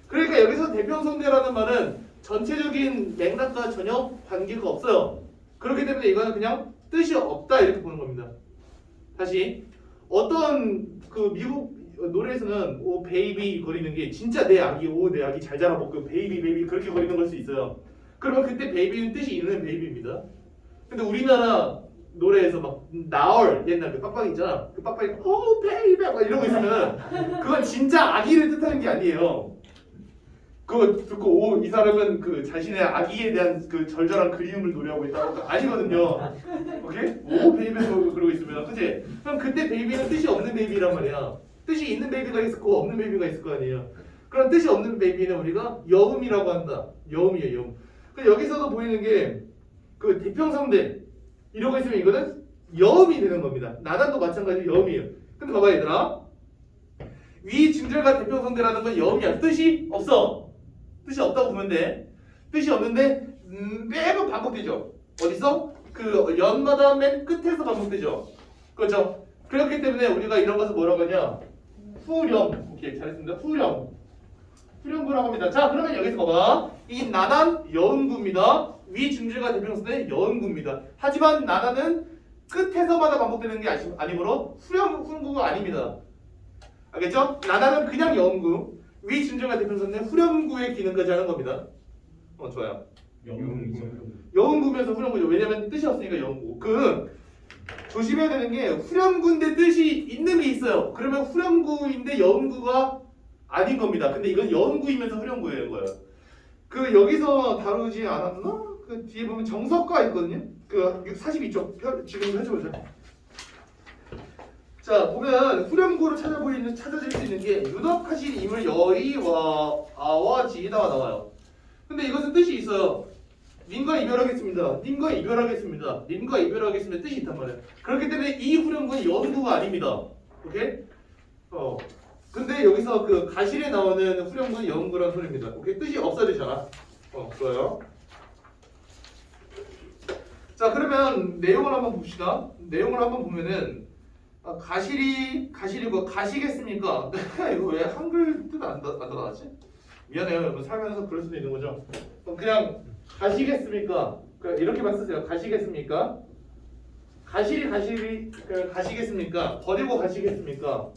그러니까 여기서 대평성대라는 말은 전체적인 맥락과 전혀 관계가 없어요. 그렇기 때문에 이거는 그냥 뜻이 없다 이렇게 보는 겁니다. 다시 어떤 그 미국 노래에서는 오 베이비 거리는 게 진짜 내 아기 오 내 아기 잘 자라먹고 베이비 베이비 그렇게 거리는 걸 수 있어요. 그러면 그때 베이비는 뜻이 있는 베이비입니다. 근데 우리나라 노래에서 막 나얼 옛날 그 빡빡이 있잖아. 그 빡빡이 오 베이비 막 이러고 있으면 그건 진짜 아기를 뜻하는 게 아니에요. 그거 듣고 오 이 사람은 그 자신의 아기에 대한 그 절절한 그리움을 노래하고 있다. 아니거든요. 오케이? 오 베이비 그러고 있으면 그치? 그럼 그때 베이비는 뜻이 없는 베이비란 말이야. 뜻이 있는 베이비가 있고 없는 베이비가 있을 거 아니에요. 그럼 뜻이 없는 베이비는 우리가 여음이라고 한다. 여음이에요, 여음. 여기서도 보이는 게 그 대평성대 이러고 있으면 이거는 여음이 되는 겁니다. 나단도 마찬가지로 여음이에요. 근데 봐봐 얘들아, 위 증절과 대평성대라는 건 여음이야. 뜻이 없어. 뜻이 없다고 보면 돼. 뜻이 없는데 매번 반복되죠. 어디서? 그 연마다 맨 끝에서 반복되죠. 그렇죠? 그렇기 때문에 우리가 이런 것을 뭐라고 하냐? 후렴. 오케이, 잘했습니다. 후렴구라고 합니다. 자, 그러면 여기서 봐봐. 이 나단 여음구입니다. 위 증절과 대평성대 여음구입니다. 하지만 나단은 끝에서마다 반복되는 게 아니므로 후렴구가 아닙니다. 알겠죠? 나단은 그냥 여음구, 위 증절과 대평성대 후렴구의 기능까지 하는 겁니다. 좋아요. 여음구면서 후렴구죠. 왜냐면 뜻이 없으니까 여음구. 조심해야 되는 게 후렴구인데 뜻이 있는 게 있어요. 그러면 후렴구인데 여음구가 아닌 겁니다. 근데 이건 여음구이면서 후렴구인 거예요. 여기서 다루지 않았나? 그 뒤에 보면 정석가 있거든요. 42쪽 지금 펼쳐보죠. 자, 보면 후렴구를 찾아질 수 있는 게 유덕하신 임을 여의와 아와 지이다가 나와요. 근데 이것은 뜻이 있어요. 님과 이별하겠습니다. 님과 이별하겠습니다. 님과 이별하겠습니다. 뜻이 있단 말이에요. 그렇기 때문에 이 후렴구는 여음구가 아닙니다. 오케이? 근데 여기서 그 가실에 나오는 후렴구는 여음구라는 소리입니다. 오케이? 뜻이 없어야 되잖아. 좋아요. 자, 그러면 내용을 한번 봅시다. 내용을 한번 보면은 가실이고 가시겠습니까? 이거 왜 한글 뜻 안 들어가지? 미안해요. 여러분 살면서 그럴 수도 있는 거죠. 그냥 가시겠습니까? 이렇게만 쓰세요. 가시겠습니까? 가시겠습니까? 버리고 가시겠습니까?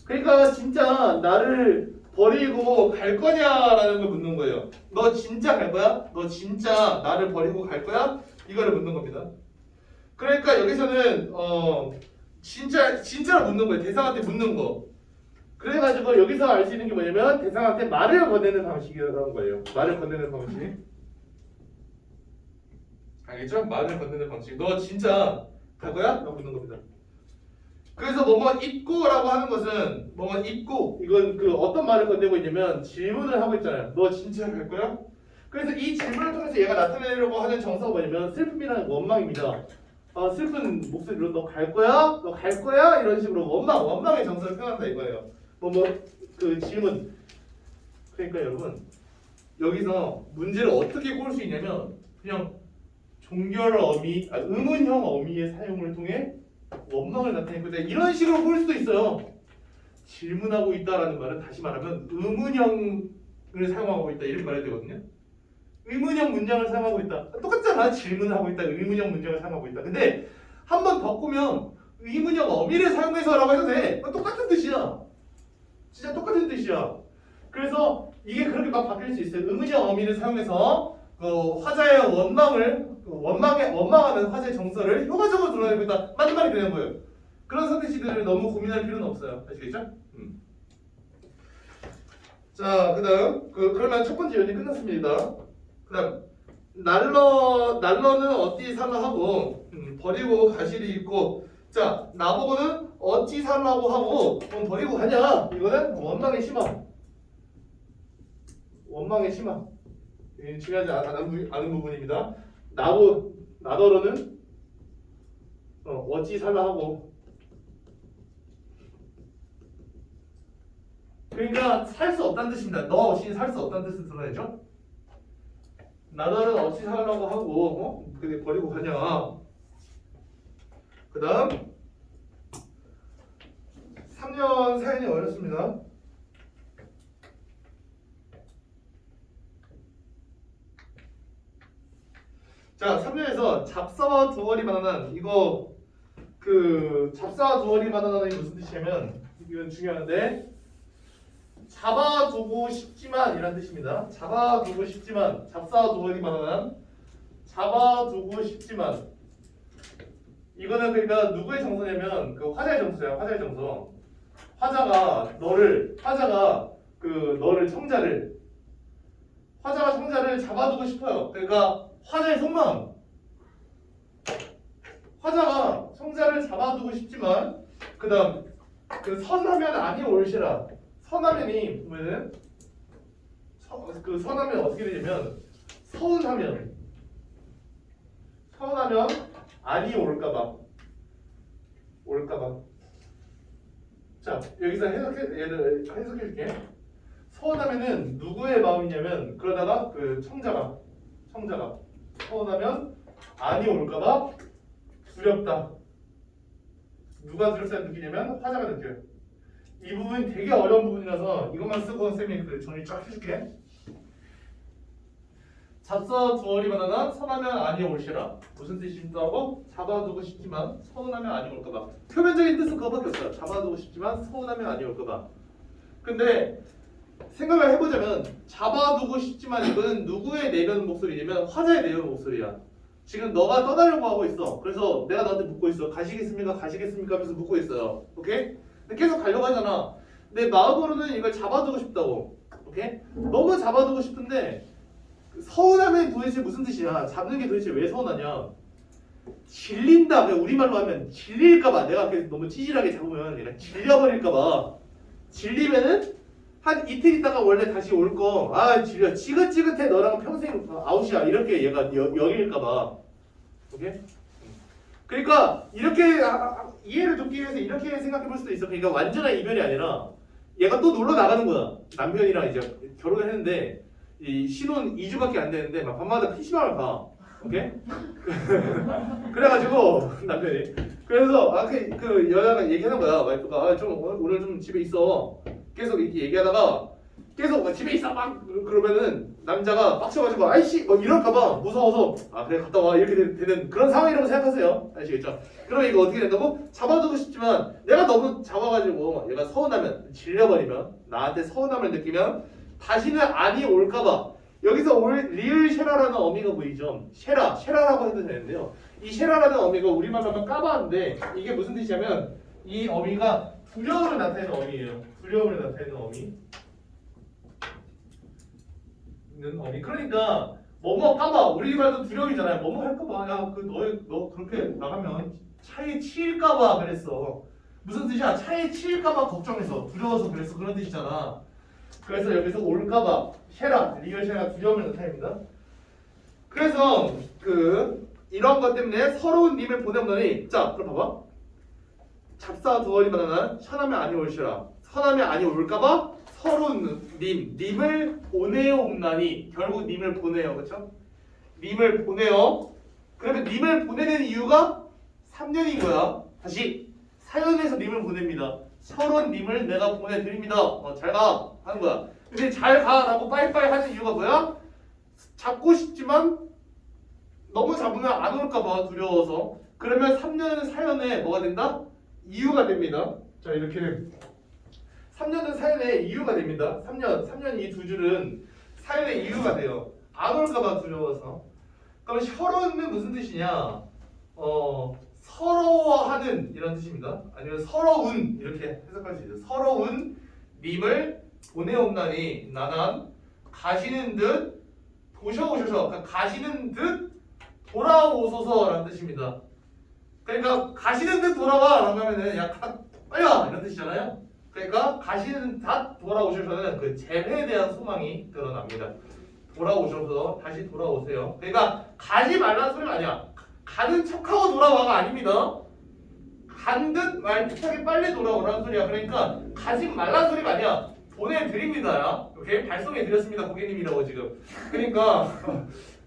그러니까 진짜 나를 버리고 갈 거냐라는 걸 묻는 거예요. 너 진짜 갈 거야? 너 진짜 나를 버리고 갈 거야? 이거를 묻는 겁니다. 그러니까 여기서는 진짜로 묻는 거예요. 대상한테 묻는 거. 그래가지고 여기서 알 수 있는 게 뭐냐면 대상한테 말을 건네는 방식이라는 거예요. 말을 건네는 방식. 알겠죠? 말을 건네는 방식. 너 진짜 갈 거야? 라고 묻는 겁니다. 그래서 뭐뭐 있고라고 하는 것은 뭐뭐 있고 이건 어떤 말을 건네고 있냐면 질문을 하고 있잖아요. 너 진짜 갈 거야? 그래서 이 질문을 통해서 얘가 나타내려고 하는 정서가 뭐냐면 슬픔이라는 원망입니다. 슬픈 목소리로 너 갈 거야? 너 갈 거야? 이런 식으로 원망의 정서를 표현한다 이거예요. 질문. 그러니까 여러분 여기서 문제를 어떻게 꼴 수 있냐면 그냥 의문형 어미의 사용을 통해 원망을 나타내고 이런 식으로 볼 수도 있어요. 질문하고 있다라는 말은 다시 말하면 의문형을 사용하고 있다 이렇게 말해야 되거든요. 의문형 문장을 사용하고 있다. 똑같잖아. 질문하고 있다. 의문형 문장을 사용하고 있다. 근데 한번 바꾸면 의문형 어미를 사용해서라고 해도 돼. 똑같은 뜻이야. 진짜 똑같은 뜻이야. 그래서 이게 그렇게 막 바뀔 수 있어요. 의문형 어미를 사용해서 화자의 원망하는 화자의 정서를 효과적으로 드러내고 있다. 맞는 말이 되는 거예요. 그런 선택지들을 너무 고민할 필요는 없어요. 아시겠죠? 자, 그다음 그러면 첫 번째 연이 끝났습니다. 그다음 날러는 어찌 살라 하고 버리고 가시리 있고 자 나보고는 어찌 살라고 하고 버리고 가냐 이거는 원망의 심화. 원망의 심화. 중요하지 않은 부분입니다. 나더러는 어찌 살라 하고 그러니까 살 수 없다는 뜻입니다. 너 없이는 살 수 없다는 뜻을 드러내죠. 나더는 어찌 살라고 하고 근데 버리고 가냐. 그 다음 3년 사연이 어렵습니다. 자 3년에서 잡사와 두어리 바나나 이거 잡사와 두어리 바나나는 무슨 뜻이냐면 이건 중요한데 잡아두고 싶지만 이란 뜻입니다. 잡아두고 싶지만 잡사와 두어리 바나나 잡아두고 싶지만 이거는 그러니까 누구의 정서냐면 화자의 정서예요. 화자의 정서. 화자가 청자를 잡아두고 싶어요. 그러니까 화자의 속마음. 화자가 청자를 잡아두고 싶지만 그다음 선하면 아니 올시라. 선하면이 보면은 선하면 어떻게 되냐면 서운하면 아니 올까봐. 자 여기서 해석해줄게. 서운하면은 누구의 마음이냐면 그러다가 청자가 서운하면 아니 올까봐 두렵다. 누가 두렵다는 느끼냐면 화자가 느껴요. 이 부분이 되게 어려운 부분이라서 이것만 쓰고 쌤이 정리 쫙 해줄게. 잡사 두어리 바나나 선하면 아니 올시라. 무슨 뜻인지 하고 잡아두고 싶지만 서운하면 아니 올까봐. 표면적인 뜻은 그거밖에 없어요. 잡아두고 싶지만 서운하면 아니 올까봐. 근데 생각을 해보자면 잡아두고 싶지만 이거는 누구의 내면 목소리냐면 화자의 내면 목소리야. 지금 너가 떠나려고 하고 있어. 그래서 내가 너한테 묻고 있어. 가시겠습니까? 하면서 묻고 있어요. 오케이? 근데 계속 가려고 하잖아. 내 마음으로는 이걸 잡아두고 싶다고. 오케이? 너무 잡아두고 싶은데 서운하면 도대체 무슨 뜻이야? 잡는 게 도대체 왜 서운하냐? 질린다. 그냥 우리말로 하면 질릴까봐. 내가 너무 찌질하게 잡으면 얘가 질려버릴까봐. 질리면은 한 이틀 있다가 원래 다시 올 거. 아 질려. 지긋지긋해. 너랑 평생 아웃이야. 이렇게 얘가 여길까봐. 오케이? 그러니까 이렇게 이해를 돕기 위해서 이렇게 생각해 볼 수도 있어. 그러니까 완전한 이별이 아니라 얘가 또 놀러 나가는 거야. 남편이랑 이제 결혼을 했는데 이 신혼 2주밖에 안 되는데 막 밤마다 PC방을 가. 오케이? 그래가지고 남편이 그래서 그 여자가 얘기하는 거야. 와이프가 좀 오늘 좀 집에 있어. 계속 이렇게 얘기하다가 계속 집에 있어 막 그러면은 남자가 빡쳐가지고 아이씨 뭐 이럴까봐 무서워서 그래 갔다 와 이렇게 되는 그런 상황이라고 생각하세요. 아시겠죠? 그럼 이거 어떻게 된다고? 잡아두고 싶지만 내가 너무 잡아가지고 얘가 서운하면 질려버리면 나한테 서운함을 느끼면 다시는 아니 올까봐. 여기서 리을 쉐라라는 어미가 보이죠? 쉐라라고 해도 되는데요. 이 쉐라라는 어미가 우리말로 하면 까바인데 이게 무슨 뜻이냐면 이 어미가 두려움을 나타내는 어미예요. 두려움을 나타내는 어미. 그러니까 뭐뭐 까봐. 우리말도 두려움이잖아요. 뭐뭐 할까봐. 야, 너 그렇게 나가면 차에 치일까봐 그랬어. 무슨 뜻이야? 차에 치일까봐 걱정해서 두려워서 그랬어. 그런 뜻이잖아. 그래서 여기서 올까봐 쉐라, 리얼 쉐라 두려움을 나타냅니다. 그래서 이런 것 때문에 서러운 님을 보내오더니 자, 그럼 봐봐. 잡사 두어리 바나나 선하면 아니 올시라. 선하면 아니 올까봐 서러운 님을 보내옵나니 결국 님을 보내요. 그렇죠? 님을 보내요. 그러면 님을 보내는 이유가 3년인 거야. 다시 사연에서 님을 보냅니다. 서러운 님을 내가 보내드립니다. 잘 가 하는 거야. 근데 잘 가라고 빠이빠이 하는 이유가 뭐야? 잡고 싶지만 너무 잡으면 안 올까봐 두려워서. 그러면 3년은 사연에 뭐가 된다? 이유가 됩니다. 자 이렇게 3년은 사연의 이유가 됩니다. 3년 이 두 줄은 사연의 이유가 돼요. 안 올까봐 두려워서. 그럼 혈원은 무슨 뜻이냐? 서러워하는 이런 뜻입니다. 아니면 서러운 이렇게 해석할 수 있어요. 서러운 님을 보내옵나니 나는 가시는 듯 도셔오셔서 그러니까 가시는 듯 돌아오소서라는 뜻입니다. 그러니까 가시는 듯 돌아와라고 하면은 약간 빨리 와 이런 뜻이잖아요. 그러니까 가시는 듯 돌아오셔서는 그 재회에 대한 소망이 드러납니다. 돌아오셔서 다시 돌아오세요. 그러니까 가지 말라는 소리가 아니야. 가는 척하고 돌아와가 아닙니다. 간 듯 말 듯하게 빨리 돌아오라는 소리야. 그러니까 가지 말라는 소리가 아니야. 보내드립니다. 이렇게 발송해드렸습니다. 고객님이라고 지금. 그러니까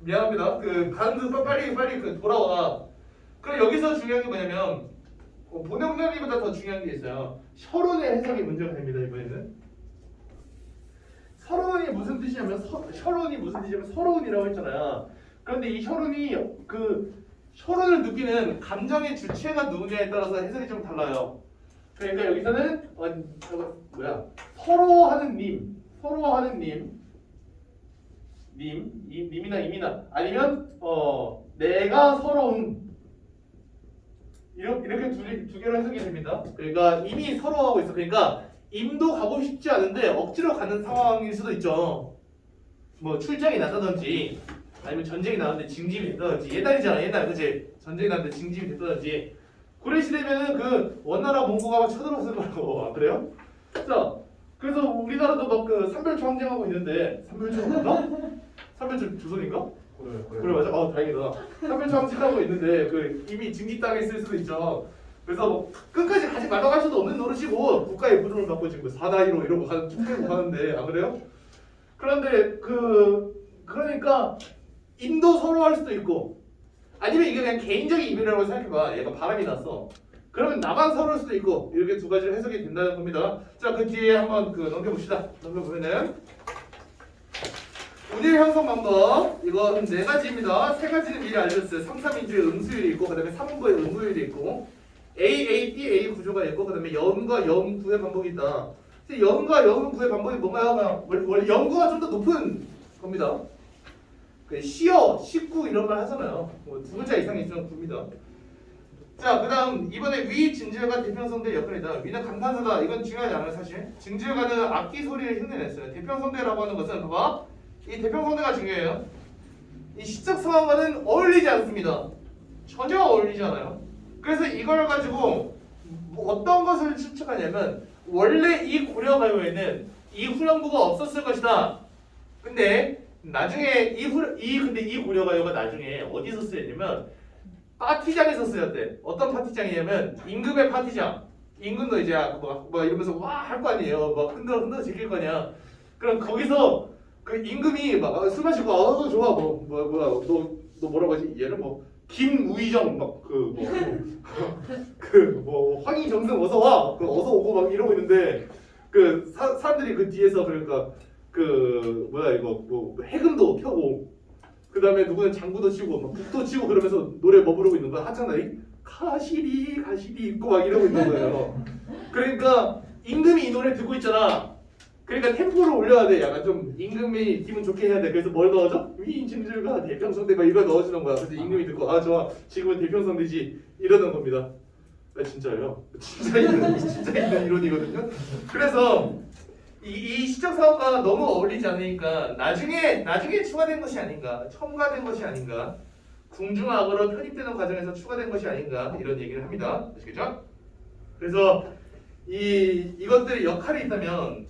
미안합니다. 그 가는 듯 빨리 그 돌아와. 그럼 여기서 중요한 게 뭐냐면 보내옵나니보다 더 중요한 게 있어요. 셔론의 해석이 문제가 됩니다. 이번에는 서러운이 무슨 뜻이냐면 셔론이 무슨 뜻이냐면 서러운이라고 했잖아요. 그런데 이 셔론이 그 셔론을 느끼는 감정의 주체가 누구냐에 따라서 해석이 좀 달라요. 그러니까 여기서는 서러워하는 님이나 임이나 아니면 내가 서러운 이렇게 두 개로 해석이 됩니다. 그러니까 임이 서러워하고 있어. 그러니까 임도 가고 싶지 않은데 억지로 가는 상황일 수도 있죠. 뭐 출장이 나다든지 아니면 전쟁이 나는데 징집이 됐다든지 옛날이잖아. 옛날 그치? 전쟁이 나는데 징집이 됐다든지 그래 시대면은 그 원나라 몽고가 막 쳐들어왔을 거라고. 아, 그래요? 자, 그래서 우리나라도 막 그 삼별초 항쟁하고 있는데 삼별초 맞나? 삼별초 조선인가? 그래 맞아. 다행이다. 삼별초 항쟁하고 있는데 그 이미 징집당에 있을 수도 있죠. 그래서 뭐 끝까지 가지 말라고 할 수도 없는 노릇이고 국가의 부름을 받고 지금 4다1로 이러고 가는 쭉 빼고 가는데 안 그래요? 그런데 그러니까 임도 서러워할 수도 있고 아니면 이게 그냥 개인적인 이별이라고 생각해봐. 얘가 바람이 났어. 그러면 나만 서러울 수도 있고 이렇게 두 가지로 해석이 된다는 겁니다. 자, 그 뒤에 한번 넘겨봅시다. 넘겨보면은 운율 형성 방법 이거 네 가지입니다. 세 가지는 미리 알려줬어요. 3, 3인주의 음수율이 있고 그 다음에 3분부의 음수율이 있고 A, B, A 구조가 있고 그 다음에 영과 영 구의 반복이 있다. 영과 영 구의 반복이 뭔가요? 원래 영구가 좀 더 높은 겁니다. 시어, 식구 이런 말 하잖아요. 두 글자 이상이 있으면 구입니다. 자, 그 다음 이번에 위 진주가 대평성대 역할이다. 위는 감탄사다. 이건 중요하지 않아요 사실. 진주가는 악기 소리를 흉내냈어요. 대평성대라고 하는 것은 봐봐. 이 대평성대가 중요해요. 이 시적 상황과는 어울리지 않습니다. 전혀 어울리지 않아요. 그래서 이걸 가지고 어떤 것을 추측하냐면 원래 이 고려가요에는 이 후렴구가 없었을 것이다. 근데 나중에 근데 이 고려가요가 나중에 어디서 쓰였냐면 파티장에서 쓰였대. 어떤 파티장이냐면 임금의 파티장. 임금도 이제 뭐 이러면서 와 할 거 아니에요. 막 흔들어 즐길 거냐. 그럼 거기서 그 임금이 막 술 마시고 좋아 너 뭐라고 하지? 얘는 뭐 김우의정 막 황희정승 어서 와. 어서 오고 막 이러고 있는데 그 사람들이 그 뒤에서 그러니까 해금도 켜고 그 다음에 누구는 장구도 치고 막 북도 치고 그러면서 노래 뭐 부르고 있는 거야. 하찮나이 가시리 있고 막 이러고 있는 거예요. 그러니까 임금이 이 노래 듣고 있잖아. 그러니까 템포를 올려야 돼. 약간 좀 임금이 기분 좋게 해야 돼. 그래서 뭘 넣어줘? 위인진들과 대평성대 막 이거 넣어주는 거야. 그래서 임금이 듣고 좋아 지금은 대평성대지 이러는 겁니다. 진짜예요. 진짜 있는 이론이거든요. 그래서 이 시적 사업과 너무 어울리지 않으니까 나중에 추가된 것이 아닌가, 첨가된 것이 아닌가, 궁중악으로 편입되는 과정에서 추가된 것이 아닌가 이런 얘기를 합니다. 아시겠죠? 그래서 이것들이 역할이 있다면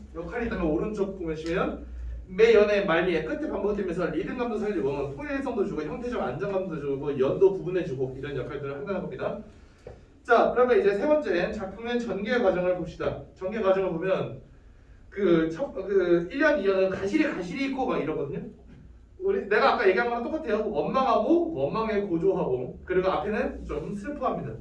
오른쪽 보시면 매 연의 말미에 끝에 반복되면서 리듬감도 살리고 통일성도 주고 형태적 안정감도 주고 연도 구분해주고 이런 역할들을 한다는 겁니다. 자, 그러면 이제 세 번째 작품의 전개 과정을 봅시다. 전개 과정을 보면 그 1년 2년은 가시리 있고 막 이러거든요. 내가 아까 얘기한 거랑 똑같아요. 원망에 고조하고 그리고 앞에는 좀 슬퍼합니다.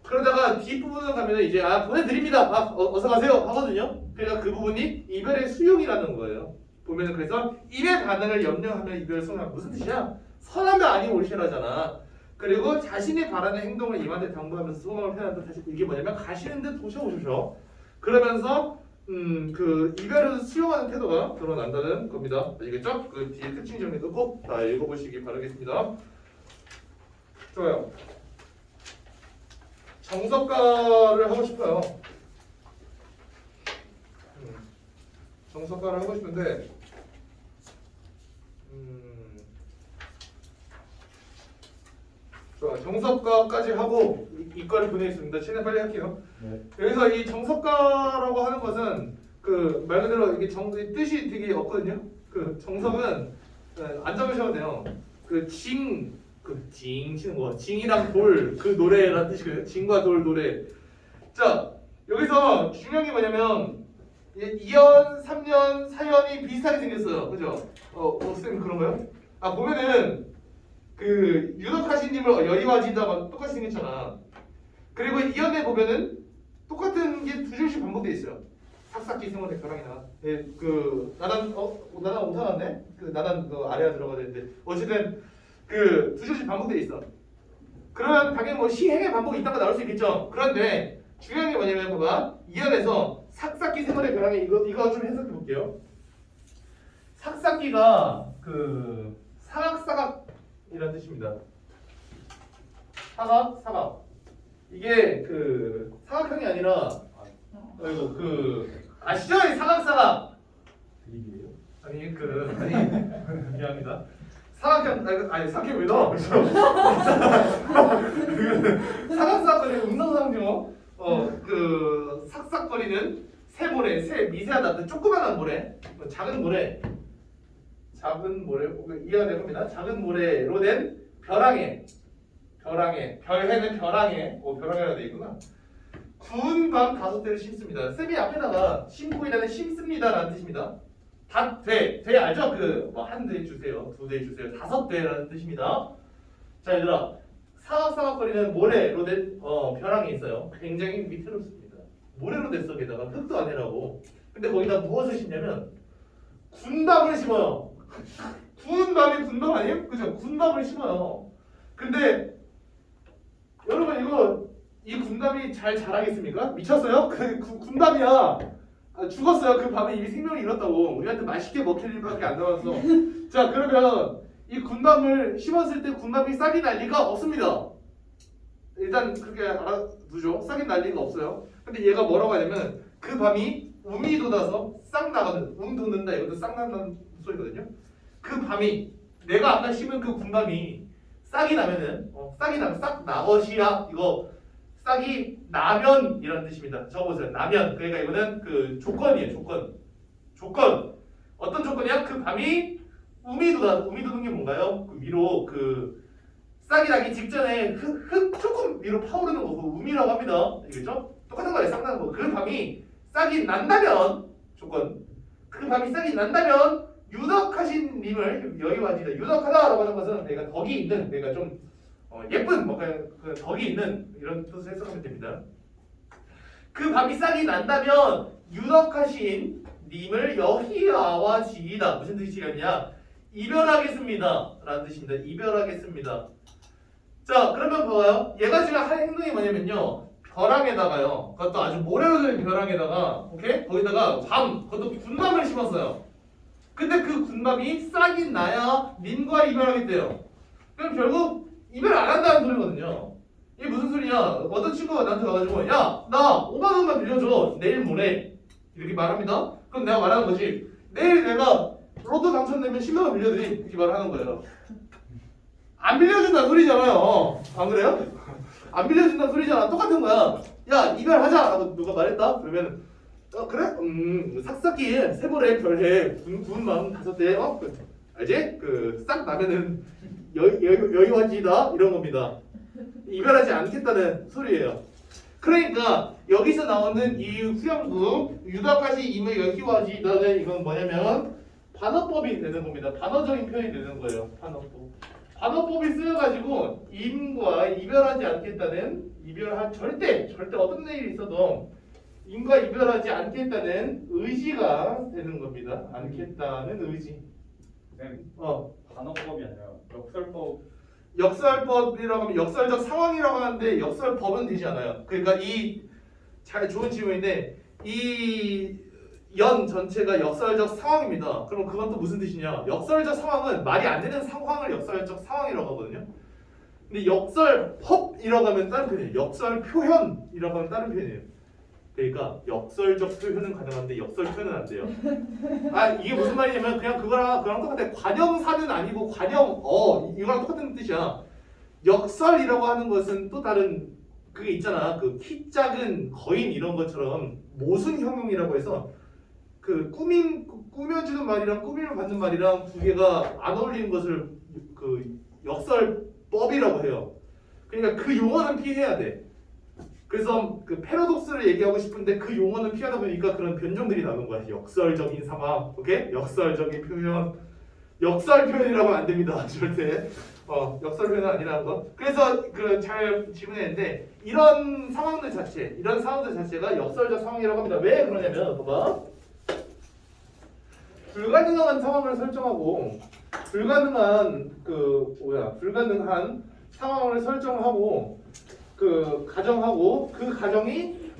그러다가 뒷부분을 가면 이제 보내드립니다. 어서 가세요 하거든요. 그러니까 그 부분이 이별의 수용이라는 거예요. 보면은 그래서 입의 반응을 염려하면 이별을 수용한 무슨 뜻이야? 선하면 아니 올시라잖아. 그리고 자신이 바라는 행동을 임한테 당부하면서 소망을 표현한다. 다시 이게 뭐냐면 가시는 듯 도셔오셔. 그러면서 그 이별을 수용하는 태도가 드러난다는 겁니다. 아시겠죠? 그 뒤에 특징 정리도 꼭 다 읽어보시기 바라겠습니다. 좋아요. 정석가를 하고 싶어요. 정석가를 하고 싶은데 좋아. 정석가까지 하고 이과를 보내겠습니다. 최대한 빨리 할게요. 네. 여기서 이 정석가라고 하는 것은 그 말 그대로 이게 뜻이 되게 없거든요. 그 정석은 안 적으셔도 돼요. 징 치는 거, 징이랑 돌 그 노래라는 뜻이거든요. 징과 돌 노래. 자 여기서 중요한 게 뭐냐면 2연, 3연, 4연이 비슷하게 생겼어요. 그죠? 쌤 그런가요? 아 보면은 그 유덕하신님을 여의와지다가 똑같이 생겼잖아. 그리고 2연에 보면은 똑같은 게 두 줄씩 반복돼 있어요. 삭삭기 생활의 벼랑이나 그 나단 오타 났네. 그 나단 그 아래가 들어가야 되는데 어쨌든 그 두 줄씩 반복돼 있어. 그러면 당연히 뭐 시행의 반복이 있다가 나올 수 있겠죠. 그런데 중요한 게 뭐냐면 봐봐 2연에서 삭삭기 생활의 벼랑에 이거 좀 해석해 볼게요. 삭삭기가 그 사각사각이라는 뜻입니다. 사각 이게 그 사각형이 아니라 아이고 그 아시죠? 이 사각사각 드립이에요? 아니 미안합니다. 사각형 아니 사각형 왜 나와? 사각사각거리는 음성상징어 그 삭삭거리는 새 모래 미세하다 그 조그만한 모래 작은 모래 이해가 될 겁니다. 작은 모래로 된 벼랑에 별해는 벼랑에 벼랑이라고 되어 있구나. 구운 밤 5대를 심습니다. 쌤이 앞에다가 심고이라는 심습니다라는 뜻입니다. 돼 알죠? 그 뭐 한 대 주세요, 2대 주세요, 5대라는 뜻입니다. 자 얘들아 사각사각거리는 모래로 된 벼랑이 있어요. 굉장히 위태롭습니다. 모래로 됐어. 게다가 흙도 아니라고. 근데 거기다 무엇을 심냐면 군밤을 심어요. 구운 밤이 군밤 아니에요? 그죠? 군밤을 심어요. 근데 여러분 이 군밤이 잘 자라겠습니까? 미쳤어요? 그 군밤이야. 죽었어요. 그 밤에 이미 생명을 잃었다고. 우리한테 맛있게 먹힐 일밖에 안 남았어. 자 그러면 이 군밤을 심었을 때 군밤이 싹이 날 리가 없습니다. 일단 그렇게 알아두죠. 싹이 날 리가 없어요. 근데 얘가 뭐라고 하냐면 그 밤이 움이 돋아서 싹 나거든. 돋는다 이것도 싹 난다는 소리거든요. 그 밤이 내가 아까 심은 그 군밤이 싹이 나면은 싹이 나면 싹 나것이야. 이거 싹이 나면 이런 뜻입니다. 적어보세요. 나면. 그러니까 이거는 그 조건이에요. 조건. 어떤 조건이야? 그 밤이 움이 도는 게 뭔가요? 그 위로 그 싹이 나기 직전에 흙 조금 위로 파오르는 거 그 움이라고 합니다. 알겠죠? 똑같은 거예요. 싹 나는 거. 그 밤이 싹이 난다면 조건. 그 밤이 싹이 난다면 유덕하신 님을 여의와지다. 유덕하다라고 하는 것은 내가 덕이 있는, 내가 좀 예쁜 뭐 그 덕이 있는 이런 뜻을 해석하면 됩니다. 그 밤이 싹이 난다면 유덕하신 님을 여의와지이다. 무슨 뜻이겠냐? 이별하겠습니다 라는 뜻입니다. 이별하겠습니다. 자 그러면 봐봐요. 얘가 지금 할 행동이 뭐냐면요. 벼랑에다가요. 그것도 아주 모래로 된 벼랑에다가 오케이? 거기다가 그것도 군밤을 심었어요. 근데 그 군밤이 싹이 나야 님과 이별하겠대요. 그럼 결국 이별 안 한다는 소리거든요. 이게 무슨 소리냐? 어떤 친구가 나한테 와가지고 야 나 5만 원만 빌려줘 내일 모레 이렇게 말합니다. 그럼 내가 말하는 거지. 내일 내가 로또 당첨되면 10만 원 빌려드리 이렇게 말하는 거예요. 안 빌려준다는 소리잖아요. 안 그래요? 안 빌려준다는 소리잖아. 똑같은 거야. 야 이별하자 라고 누가 말했다? 그러면 그래? 삭삭기 세모래 별해 구운 마음 5대 알지? 그 싹 나면은 여의와지다 이런 겁니다. 이별하지 않겠다는 소리예요. 그러니까 여기서 나오는 이 후형구 유덕하시 임의 여의와지다는 이건 뭐냐면 반어법이 되는 겁니다. 반어적인 표현이 되는 거예요. 반어법이 쓰여가지고 임과 이별하지 않겠다는 절대 어떤 일이 있어도 임과 이별하지 않겠다는 의지가 되는 겁니다. 않겠다는 의지. 단어법이 아니라 역설법이라고 하면 역설적 상황이라고 하는데 역설법은 되지 않아요. 그러니까 좋은 질문인데 이 연 전체가 역설적 상황입니다. 그럼 그건 또 무슨 뜻이냐? 역설적 상황은 말이 안 되는 상황을 역설적 상황이라고 하거든요. 근데 역설법이라고 하면 다른 표현이에요. 역설표현이라고 하면 다른 표현이에요. 그러니까 역설적 표현은 가능한데 역설 표현은 안 돼요. 아 이게 무슨 말이냐면 그냥 그거랑 똑같아. 관형사는 아니고 관형어 이거랑 똑같은 뜻이야. 역설이라고 하는 것은 또 다른 그게 있잖아. 그 키 작은 거인 이런 것처럼 모순 형용이라고 해서 그 꾸며주는 말이랑 꾸밈을 받는 말이랑 두 개가 안 어울리는 것을 그 역설법이라고 해요. 그러니까 그 용어는 피해야 돼. 그래서 그 패러독스를 얘기하고 싶은데 그 용어는 피하다 보니까 그런 변종들이 나오는 거야. 역설적인 상황, 오케이? 역설적인 표현, 역설 표현이라고 하면 안 됩니다. 절대. 역설 표현은 아니라는 거. 그래서 그 잘 질문했는데 이런 상황들 자체가 역설적 상황이라고 합니다. 왜 그러냐면 봐봐. 불가능한 상황을 설정하고 불가능한 상황을 설정하고 그 가정하고 그 가정이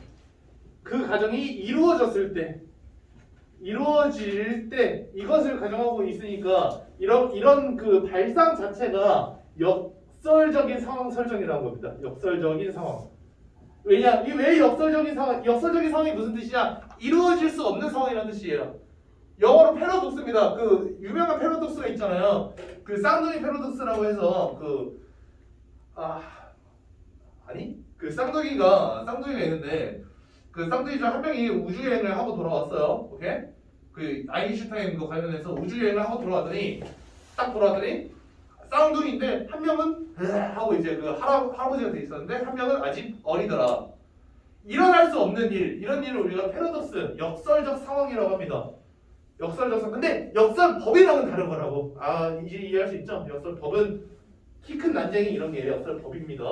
이루어질 때 이것을 가정하고 있으니까 이런 그 발상 자체가 역설적인 상황 설정이라는 겁니다. 역설적인 상황. 왜 역설적인 상황이 무슨 뜻이냐? 이루어질 수 없는 상황이라는 뜻이에요. 영어로 패러독스입니다. 그 유명한 패러독스가 있잖아요. 그 쌍둥이 패러독스라고 해서 그 쌍둥이가 있는데 그 쌍둥이 중 한 명이 우주 여행을 하고 돌아왔어요. 오케이? 그 아인슈타인 거 관련해서 우주 여행을 하고 돌아왔더니 쌍둥이인데 한 명은 하고 이제 그 할아버지가 돼 있었는데 한 명은 아직 어리더라. 일어날 수 없는 이런 일을 우리가 패러독스, 역설적 상황이라고 합니다. 역설적 상황. 근데 역설법이랑은 다른 거라고. 이제 이해할 수 있죠? 역설법은 키 큰 난쟁이 이런 게 역설법입니다.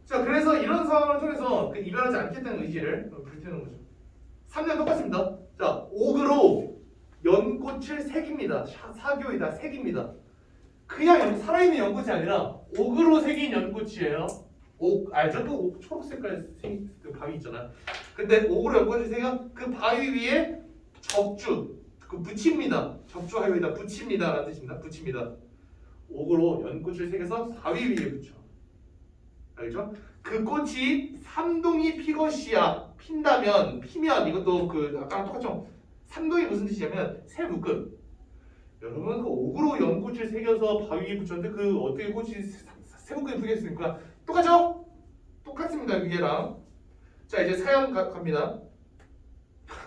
자, 그래서 이런 상황을 통해서 그 이별하지 않겠다는 의지를 불태우는 거죠. 3년 똑같습니다. 자, 옥으로 연꽃을 새깁니다. 사교이다, 새깁니다. 그냥 살아있는 연꽃이 아니라 옥으로 새긴 연꽃이에요. 옥 알죠? 그 옥 초록 색깔 그 바위 있잖아. 근데 옥으로 연꽃을 새겨 그 바위 위에 붙입니다. 적주하여이다, 붙입니다라는 뜻입니다. 붙입니다. 옥으로 연꽃을 새겨서 바위 위에 붙여. 알죠? 그 꽃이 삼동이 피면 이것도 그 아까랑 똑같죠? 삼동이 무슨 뜻이냐면 새 묶음. 여러분 그 옥으로 연꽃을 새겨서 바위 위에 붙였는데 그 어떻게 꽃이 새 묶음이 붙겠습니까? 똑같죠? 똑같습니다. 위에랑. 자 이제 사연 갑니다.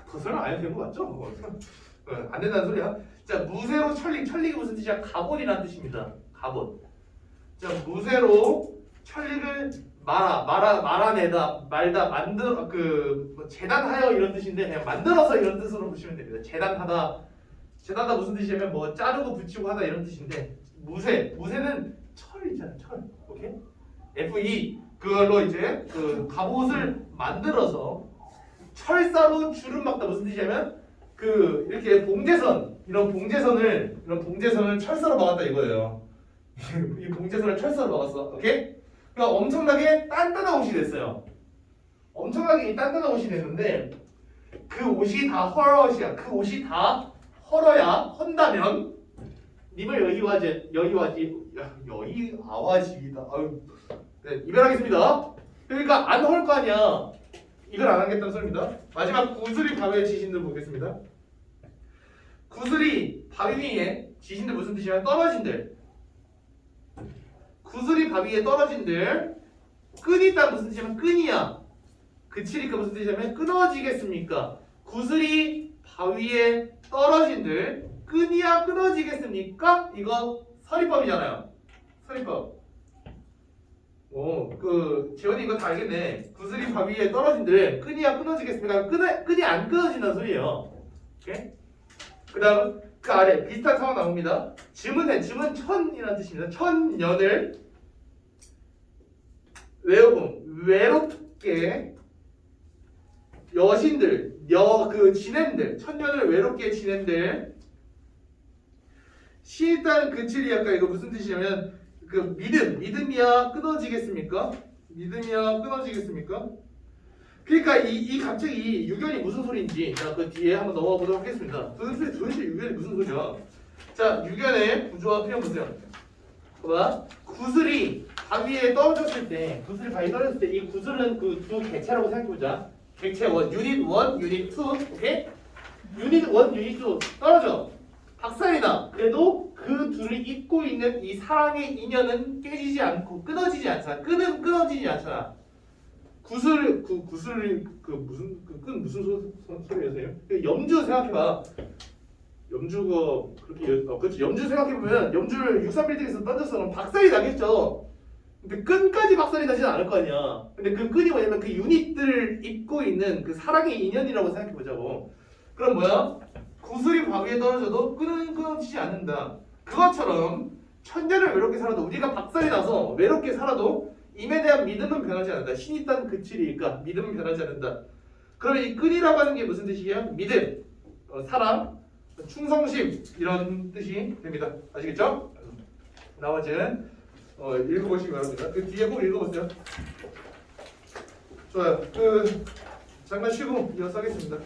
더 설명 안 해도 되는 거 맞죠? 안 된다는 소리야. 자 무쇠로 천릭이 무슨 뜻이야? 갑옷이라는 뜻입니다. 갑옷. 자 무쇠로 천릭을 말다 만들어 재단하여 이런 뜻인데 그냥 만들어서 이런 뜻으로 보시면 됩니다. 재단하다 무슨 뜻이냐면 뭐 자르고 붙이고 하다 이런 뜻인데 무쇠는 철이잖아요. 철. 오케이? FE 그걸로 이제 그 갑옷을 만들어서 철사로 줄을 막다 무슨 뜻이냐면 그 이렇게 이런 봉제선을 철사로 막았다 이거예요. 이 봉제선을 철사로 막았어. 오케이? 그러니까 엄청나게 단단한 옷이 됐어요. 엄청나게 단단한 옷이 됐는데 그 옷이 다 헐옷이야. 그 옷이 다 헌다면 님을 여의아와지이다. 네, 이별하겠습니다. 그러니까 안 헐 거 아니야. 이걸 안 하겠다는 소리입니다. 마지막 구슬이 바위에 지신들 보겠습니다. 구슬이 바위 위에 지신들 무슨 뜻이냐면 떨어진들. 구슬이 바위에 떨어진들. 끈이 있다 무슨 뜻이냐면 끈이야. 그치니까 무슨 뜻이냐면 끊어지겠습니까? 구슬이 바위에 떨어진들. 끈이야 끊어지겠습니까? 이거 서리법이잖아요. 서리법. 재원이 이거 다 알겠네. 구슬이 바위에 떨어진들. 끈이야 끊어지겠습니까? 끈이 안 끊어진다는 소리예요. 오케이? 그 다음 그 아래 비슷한 상황 나옵니다. 즈문해. 즈문 천이라는 뜻입니다. 천년을 외롭게 여신들 지낸들 천년을 외롭게 지낸들 시있다는 그칠이 아까 이거 무슨 뜻이냐면 그 믿음이야 끊어지겠습니까? 믿음이야 끊어지겠습니까? 그러니까 이 갑자기 유견이 무슨 소리인지 자, 그 뒤에 한번 넘어가 보도록 하겠습니다. 도대체 유견이 무슨 소리야? 자 유견의 구조와 표현 보세요. 봐봐. 구슬이 바위에 떨어졌을 때, 구슬이 바위에 떨어졌을 때 이 구슬은 그 두 객체라고 생각해보자. 객체 원, 유닛 1, 유닛 2, 오케이? 유닛 1, 유닛 2 떨어져. 박살이 나. 그래도 그 둘을 잇고 있는 이 사랑의 인연은 깨지지 않고 끊어지지 않잖아. 끈은 끊어지지 않잖아. 구슬 무슨 소리예요? 염주 생각해봐. 염주가 그렇게 그렇지. 염주 생각해보면 염주를 63빌딩에서 던졌어. 그럼 박살이 나겠죠. 근데 끈까지 박살이 나지는 않을 거 아니야. 근데 그 끈이 뭐냐면 그 유닛들을 잇고 있는 그 사랑의 인연이라고 생각해보자고. 그럼 뭐야? 구슬이 바위에 떨어져도 끈은 끊어지지 않는다. 그것처럼 천년을 외롭게 살아도 우리가 박살이 나서 외롭게 살아도 임에 대한 믿음은 변하지 않는다. 신이 딴 그칠이니까 믿음은 변하지 않는다. 그러면 이 끈이라고 하는 게 무슨 뜻이에요? 믿음, 사랑, 충성심 이런 뜻이 됩니다. 아시겠죠? 나머지는 읽어보시기 바랍니다. 그 뒤에 꼭 읽어보세요. 좋아요. 그 잠깐 쉬고 이어서 하겠습니다.